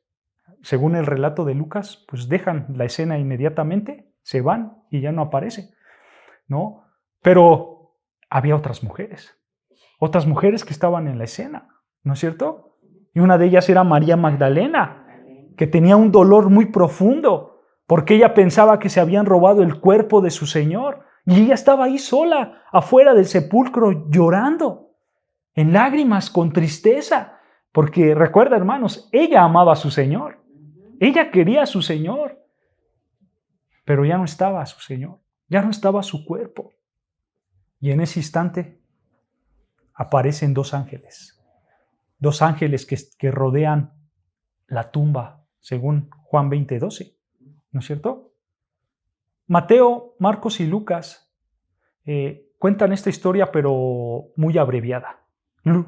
según el relato de Lucas, pues dejan la escena inmediatamente, se van y ya no aparecen, ¿no? Pero había otras mujeres que estaban en la escena, ¿no es cierto? Y una de ellas era María Magdalena, que tenía un dolor muy profundo, porque ella pensaba que se habían robado el cuerpo de su Señor, y ella estaba ahí sola, afuera del sepulcro, llorando, en lágrimas, con tristeza, porque recuerda, hermanos, ella amaba a su Señor, ella quería a su Señor, pero ya no estaba su Señor, ya no estaba su cuerpo. Y en ese instante aparecen dos ángeles que rodean la tumba, según Juan 20:12, ¿no es cierto? Mateo, Marcos y Lucas cuentan esta historia, pero muy abreviada.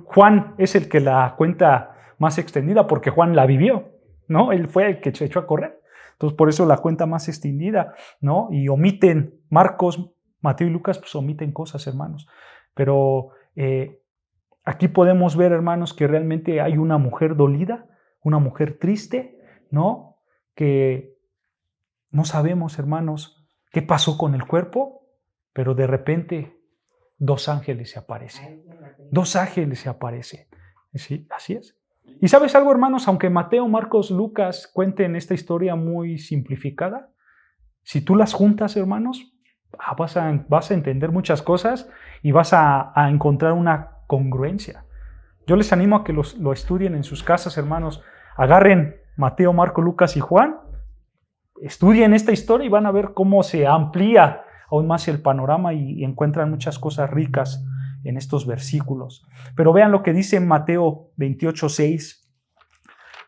Juan es el que la cuenta más extendida porque Juan la vivió, ¿no? Él fue el que se echó a correr. Entonces, por eso la cuenta más extendida, ¿no? Y omiten, Marcos, Mateo y Lucas, pues omiten cosas, hermanos. Pero aquí podemos ver, hermanos, que realmente hay una mujer dolida, una mujer triste, ¿no? Que no sabemos, hermanos, qué pasó con el cuerpo, pero de repente dos ángeles se aparecen. Dos ángeles se aparecen. ¿Sí? Así es. Y ¿sabes algo, hermanos? Aunque Mateo, Marcos, Lucas cuenten esta historia muy simplificada, si tú las juntas, hermanos, vas a entender muchas cosas y vas a encontrar una congruencia. Yo les animo a que lo estudien en sus casas, hermanos. Agarren Mateo, Marcos, Lucas y Juan, estudien esta historia y van a ver cómo se amplía aún más el panorama y encuentran muchas cosas ricas en estos versículos. Pero vean lo que dice Mateo 28:6.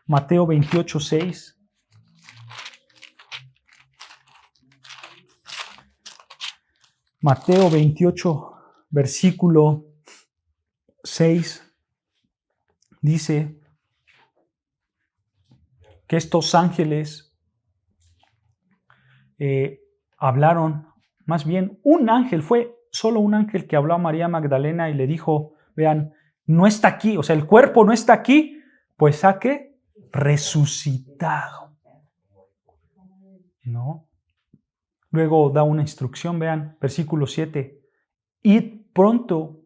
Mateo 28:6. Mateo 28, versículo 6, dice que estos ángeles hablaron, más bien un ángel, fue solo un ángel que habló a María Magdalena y le dijo, vean, no está aquí, o sea, el cuerpo no está aquí, pues ¿a qué? Resucitado. ¿No? Luego da una instrucción, vean, versículo 7. Id pronto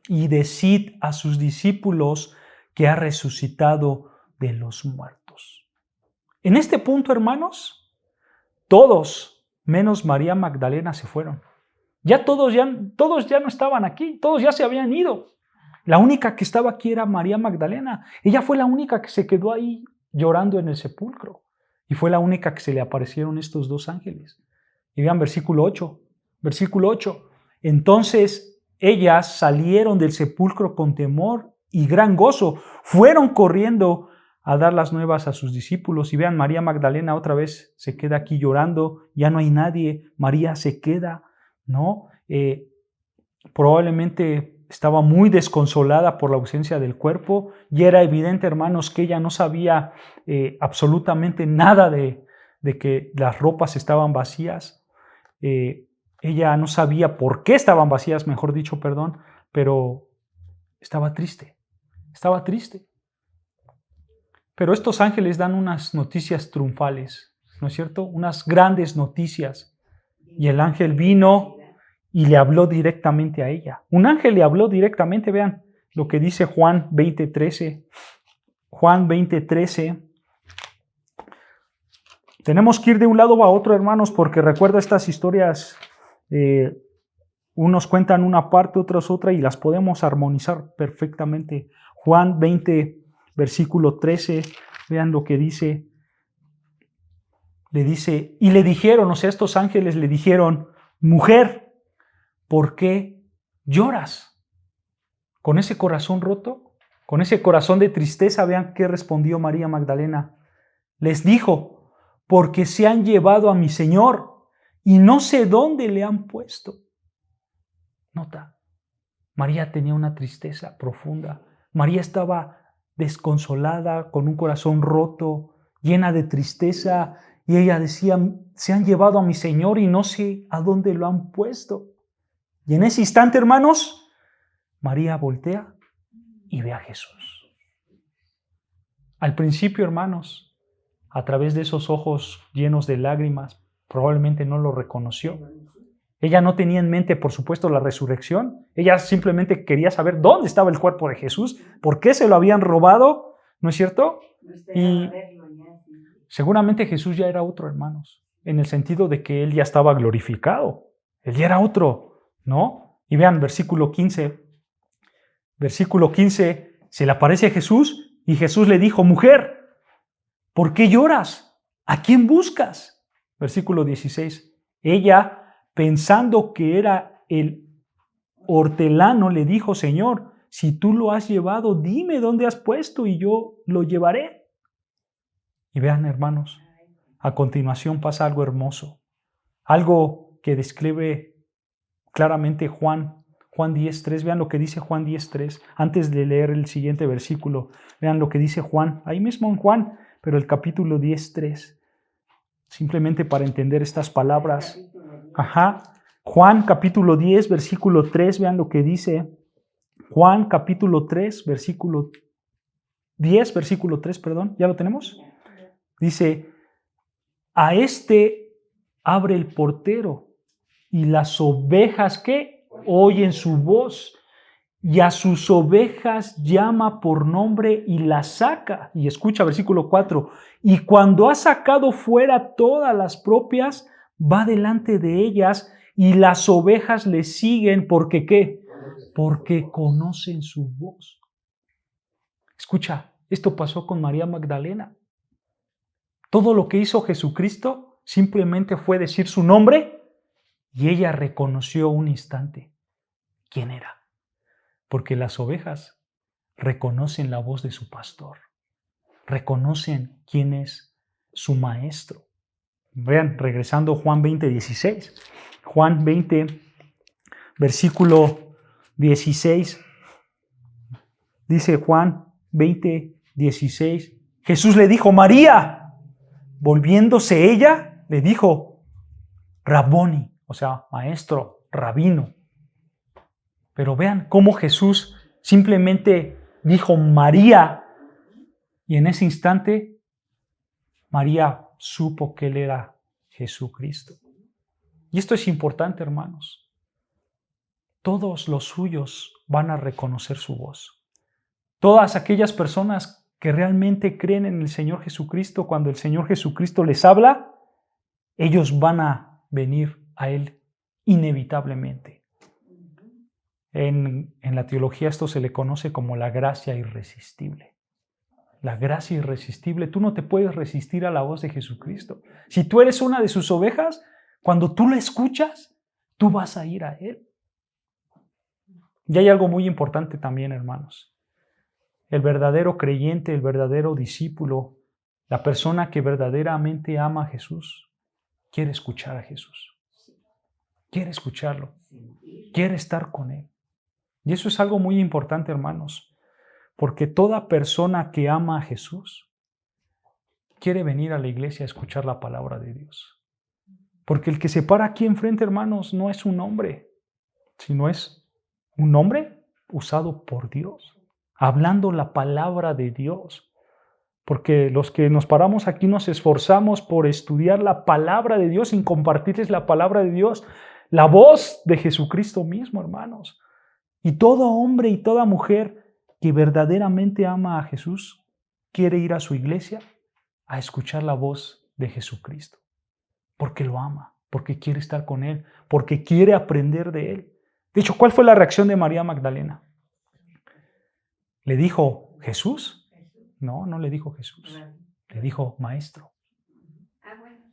y decid a sus discípulos que ha resucitado de los muertos. En este punto, hermanos, todos, menos María Magdalena, se fueron. Todos ya no estaban aquí, todos ya se habían ido. La única que estaba aquí era María Magdalena. Ella fue la única que se quedó ahí llorando en el sepulcro. Y fue la única que se le aparecieron estos dos ángeles. Y vean versículo 8. Versículo 8. Entonces ellas salieron del sepulcro con temor y gran gozo. Fueron corriendo a dar las nuevas a sus discípulos. Y vean, María Magdalena otra vez se queda aquí llorando. Ya no hay nadie. María se queda, ¿no? Probablemente estaba muy desconsolada por la ausencia del cuerpo y era evidente, hermanos, que ella no sabía absolutamente nada de que las ropas estaban vacías. Ella no sabía por qué estaban vacías, mejor dicho, perdón, pero estaba triste. Estaba triste. Pero estos ángeles dan unas noticias triunfales, ¿no es cierto? Unas grandes noticias. Y el ángel vino y le habló directamente a ella. Un ángel le habló directamente, vean lo que dice Juan 20:13. Juan 20:13. Tenemos que ir de un lado a otro, hermanos, porque recuerda estas historias, unos cuentan una parte, otros otra, y las podemos armonizar perfectamente. Juan 20, versículo 13, vean lo que dice. Le dice, y le dijeron, o sea, estos ángeles le dijeron, mujer, ¿por qué lloras? Con ese corazón roto, con ese corazón de tristeza, vean qué respondió María Magdalena. Les dijo, porque se han llevado a mi Señor y no sé dónde le han puesto. Nota, María tenía una tristeza profunda. María estaba desconsolada, con un corazón roto, llena de tristeza, y ella decía, se han llevado a mi Señor y no sé a dónde lo han puesto. Y en ese instante, hermanos, María voltea y ve a Jesús. Al principio, hermanos, a través de esos ojos llenos de lágrimas, probablemente no lo reconoció. Ella no tenía en mente, por supuesto, la resurrección. Ella simplemente quería saber dónde estaba el cuerpo de Jesús, por qué se lo habían robado, ¿no es cierto? Y seguramente Jesús ya era otro, hermanos, en el sentido de que Él ya estaba glorificado. Él ya era otro, ¿no? Y vean, versículo 15. Versículo 15, se le aparece a Jesús y Jesús le dijo, mujer, ¿por qué lloras? ¿A quién buscas? Versículo 16, ella, pensando que era el hortelano, le dijo, Señor, si tú lo has llevado, dime dónde has puesto y yo lo llevaré. Y vean, hermanos, a continuación pasa algo hermoso, algo que describe claramente Juan 10:3. Vean lo que dice Juan 10:3. Antes de leer el siguiente versículo, vean lo que dice Juan, ahí mismo en Juan, pero el capítulo 10:3. Simplemente para entender estas palabras. Juan capítulo 10, versículo 3, vean lo que dice. Juan capítulo 3, versículo 10, versículo 3, perdón. ¿Ya lo tenemos? Dice, a este abre el portero y las ovejas que oyen su voz, y a sus ovejas llama por nombre y las saca. Y escucha versículo 4, y cuando ha sacado fuera todas las propias, va delante de ellas y las ovejas le siguen porque ¿qué? Porque conocen su voz. Escucha, esto pasó con María Magdalena. Todo lo que hizo Jesucristo simplemente fue decir su nombre y ella reconoció un instante quién era. Porque las ovejas reconocen la voz de su pastor, reconocen quién es su maestro. Vean, regresando a Juan 20:16. Juan 20, versículo 16. Dice Juan 20:16. Jesús le dijo, María. Volviéndose ella, le dijo, Raboni, o sea, maestro, rabino. Pero vean cómo Jesús simplemente dijo María, y en ese instante María supo que Él era Jesucristo. Y esto es importante, hermanos. Todos los suyos van a reconocer su voz. Todas aquellas personas que realmente creen en el Señor Jesucristo, cuando el Señor Jesucristo les habla, ellos van a venir a Él inevitablemente. En la teología esto se le conoce como la gracia irresistible. La gracia irresistible, tú no te puedes resistir a la voz de Jesucristo. Si tú eres una de sus ovejas, cuando tú la escuchas, tú vas a ir a Él. Y hay algo muy importante también, hermanos. El verdadero creyente, el verdadero discípulo, la persona que verdaderamente ama a Jesús, quiere escuchar a Jesús. Quiere escucharlo. Quiere estar con Él. Y eso es algo muy importante, hermanos, porque toda persona que ama a Jesús quiere venir a la iglesia a escuchar la palabra de Dios. Porque el que se para aquí enfrente, hermanos, no es un hombre, sino es un hombre usado por Dios. hablando la palabra de Dios. Porque los que nos paramos aquí nos esforzamos por estudiar la palabra de Dios, sin compartirles la palabra de Dios, la voz de Jesucristo mismo, hermanos. Y todo hombre y toda mujer que verdaderamente ama a Jesús quiere ir a su iglesia a escuchar la voz de Jesucristo. Porque lo ama, porque quiere estar con Él, porque quiere aprender de Él. De hecho, ¿cuál fue la reacción de María Magdalena? ¿Le dijo Jesús? No, no le dijo Jesús. Le dijo maestro.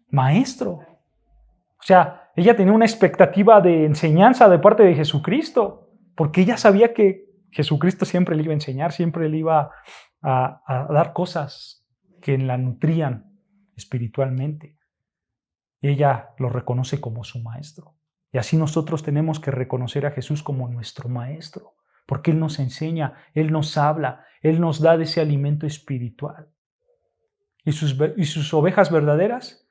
Maestro. O sea, ella tenía una expectativa de enseñanza de parte de Jesucristo, porque ella sabía que Jesucristo siempre le iba a enseñar, siempre le iba a dar cosas que la nutrían espiritualmente. Ella lo reconoce como su maestro. Y así nosotros tenemos que reconocer a Jesús como nuestro maestro, porque Él nos enseña, Él nos habla, Él nos da de ese alimento espiritual. Y sus ovejas verdaderas,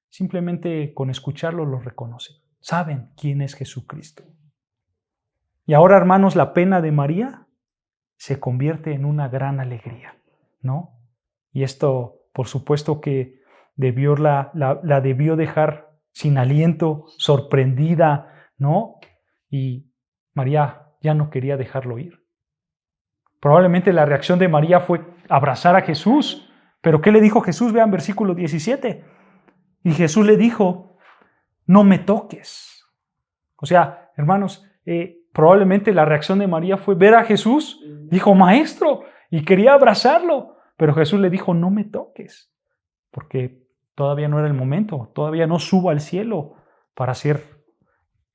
simplemente con escucharlo lo reconocen. Saben quién es Jesucristo. Y ahora, hermanos, la pena de María se convierte en una gran alegría, ¿no? Y esto, por supuesto que la debió dejar sin aliento, sorprendida, ¿no? Y María ya no quería dejarlo ir. Probablemente la reacción de María fue abrazar a Jesús. ¿Pero qué le dijo Jesús? Vean versículo 17. Y Jesús le dijo, no me toques. O sea, hermanos, probablemente la reacción de María fue ver a Jesús. Dijo, maestro, y quería abrazarlo. Pero Jesús le dijo, no me toques. Porque todavía no era el momento. Todavía no subo al cielo para ser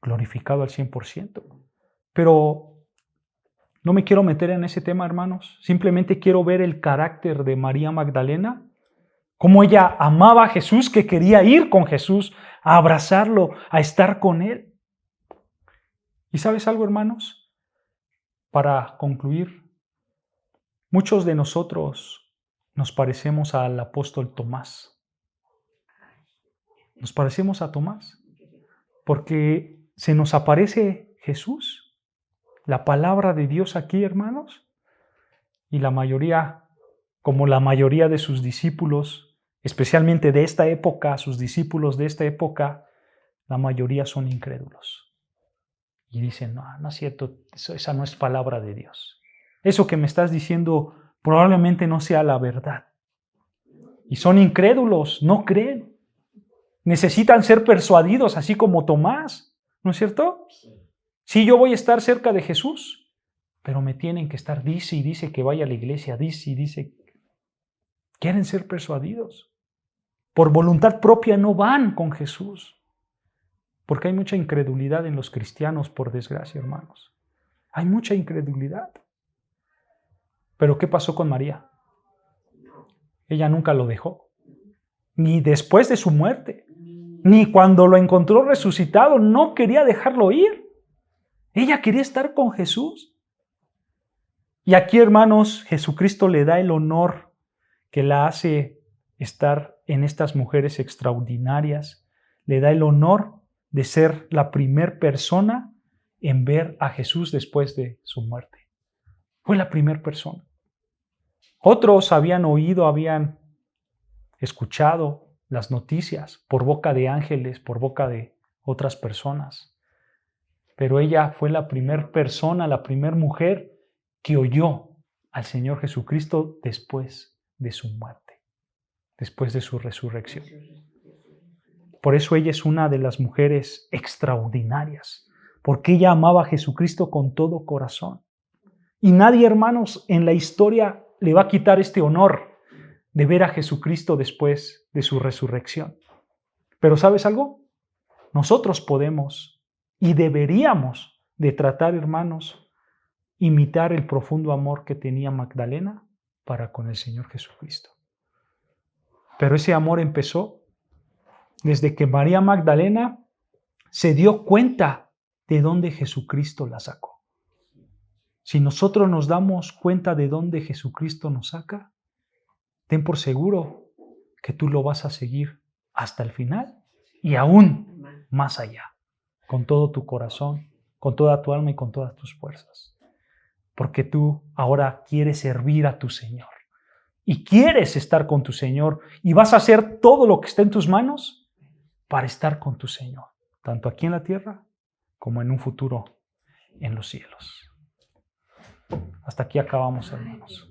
glorificado al 100%. Pero no me quiero meter en ese tema, hermanos. Simplemente quiero ver el carácter de María Magdalena, cómo ella amaba a Jesús, que quería ir con Jesús, a abrazarlo, a estar con Él. ¿Y sabes algo, hermanos? Para concluir, muchos de nosotros nos parecemos al apóstol Tomás. Nos parecemos a Tomás porque se nos aparece Jesús, la palabra de Dios aquí, hermanos, y la mayoría, como la mayoría de sus discípulos, especialmente de esta época, sus discípulos de esta época, la mayoría son incrédulos. Y dicen, no, no es cierto, esa no es palabra de Dios. Eso que me estás diciendo probablemente no sea la verdad. Y son incrédulos, no creen. Necesitan ser persuadidos, así como Tomás, ¿no es cierto? Sí, yo voy a estar cerca de Jesús, pero me tienen que estar, dice y dice que vaya a la iglesia, dice y dice. Quieren ser persuadidos. Por voluntad propia no van con Jesús. Porque hay mucha incredulidad en los cristianos, por desgracia, hermanos. Hay mucha incredulidad. Pero ¿qué pasó con María? Ella nunca lo dejó. Ni después de su muerte. Ni cuando lo encontró resucitado, no quería dejarlo ir. Ella quería estar con Jesús. Y aquí, hermanos, Jesucristo le da el honor que la hace estar en estas mujeres extraordinarias. Le da el honor de ser la primer persona en ver a Jesús después de su muerte. Fue la primera persona. Otros habían oído, habían escuchado las noticias por boca de ángeles, por boca de otras personas. Pero ella fue la primera persona, la primera mujer que oyó al Señor Jesucristo después de su muerte, después de su resurrección. Por eso ella es una de las mujeres extraordinarias, porque ella amaba a Jesucristo con todo corazón. Y nadie, hermanos, en la historia le va a quitar este honor de ver a Jesucristo después de su resurrección. Pero ¿sabes algo? Nosotros podemos y deberíamos de tratar, hermanos, imitar el profundo amor que tenía Magdalena para con el Señor Jesucristo. Pero ese amor empezó desde que María Magdalena se dio cuenta de dónde Jesucristo la sacó. Si nosotros nos damos cuenta de dónde Jesucristo nos saca, ten por seguro que tú lo vas a seguir hasta el final y aún más allá, con todo tu corazón, con toda tu alma y con todas tus fuerzas. porque tú ahora quieres servir a tu Señor y quieres estar con tu Señor y vas a hacer todo lo que esté en tus manos para estar con tu Señor, tanto aquí en la tierra como en un futuro en los cielos. Hasta aquí acabamos, hermanos.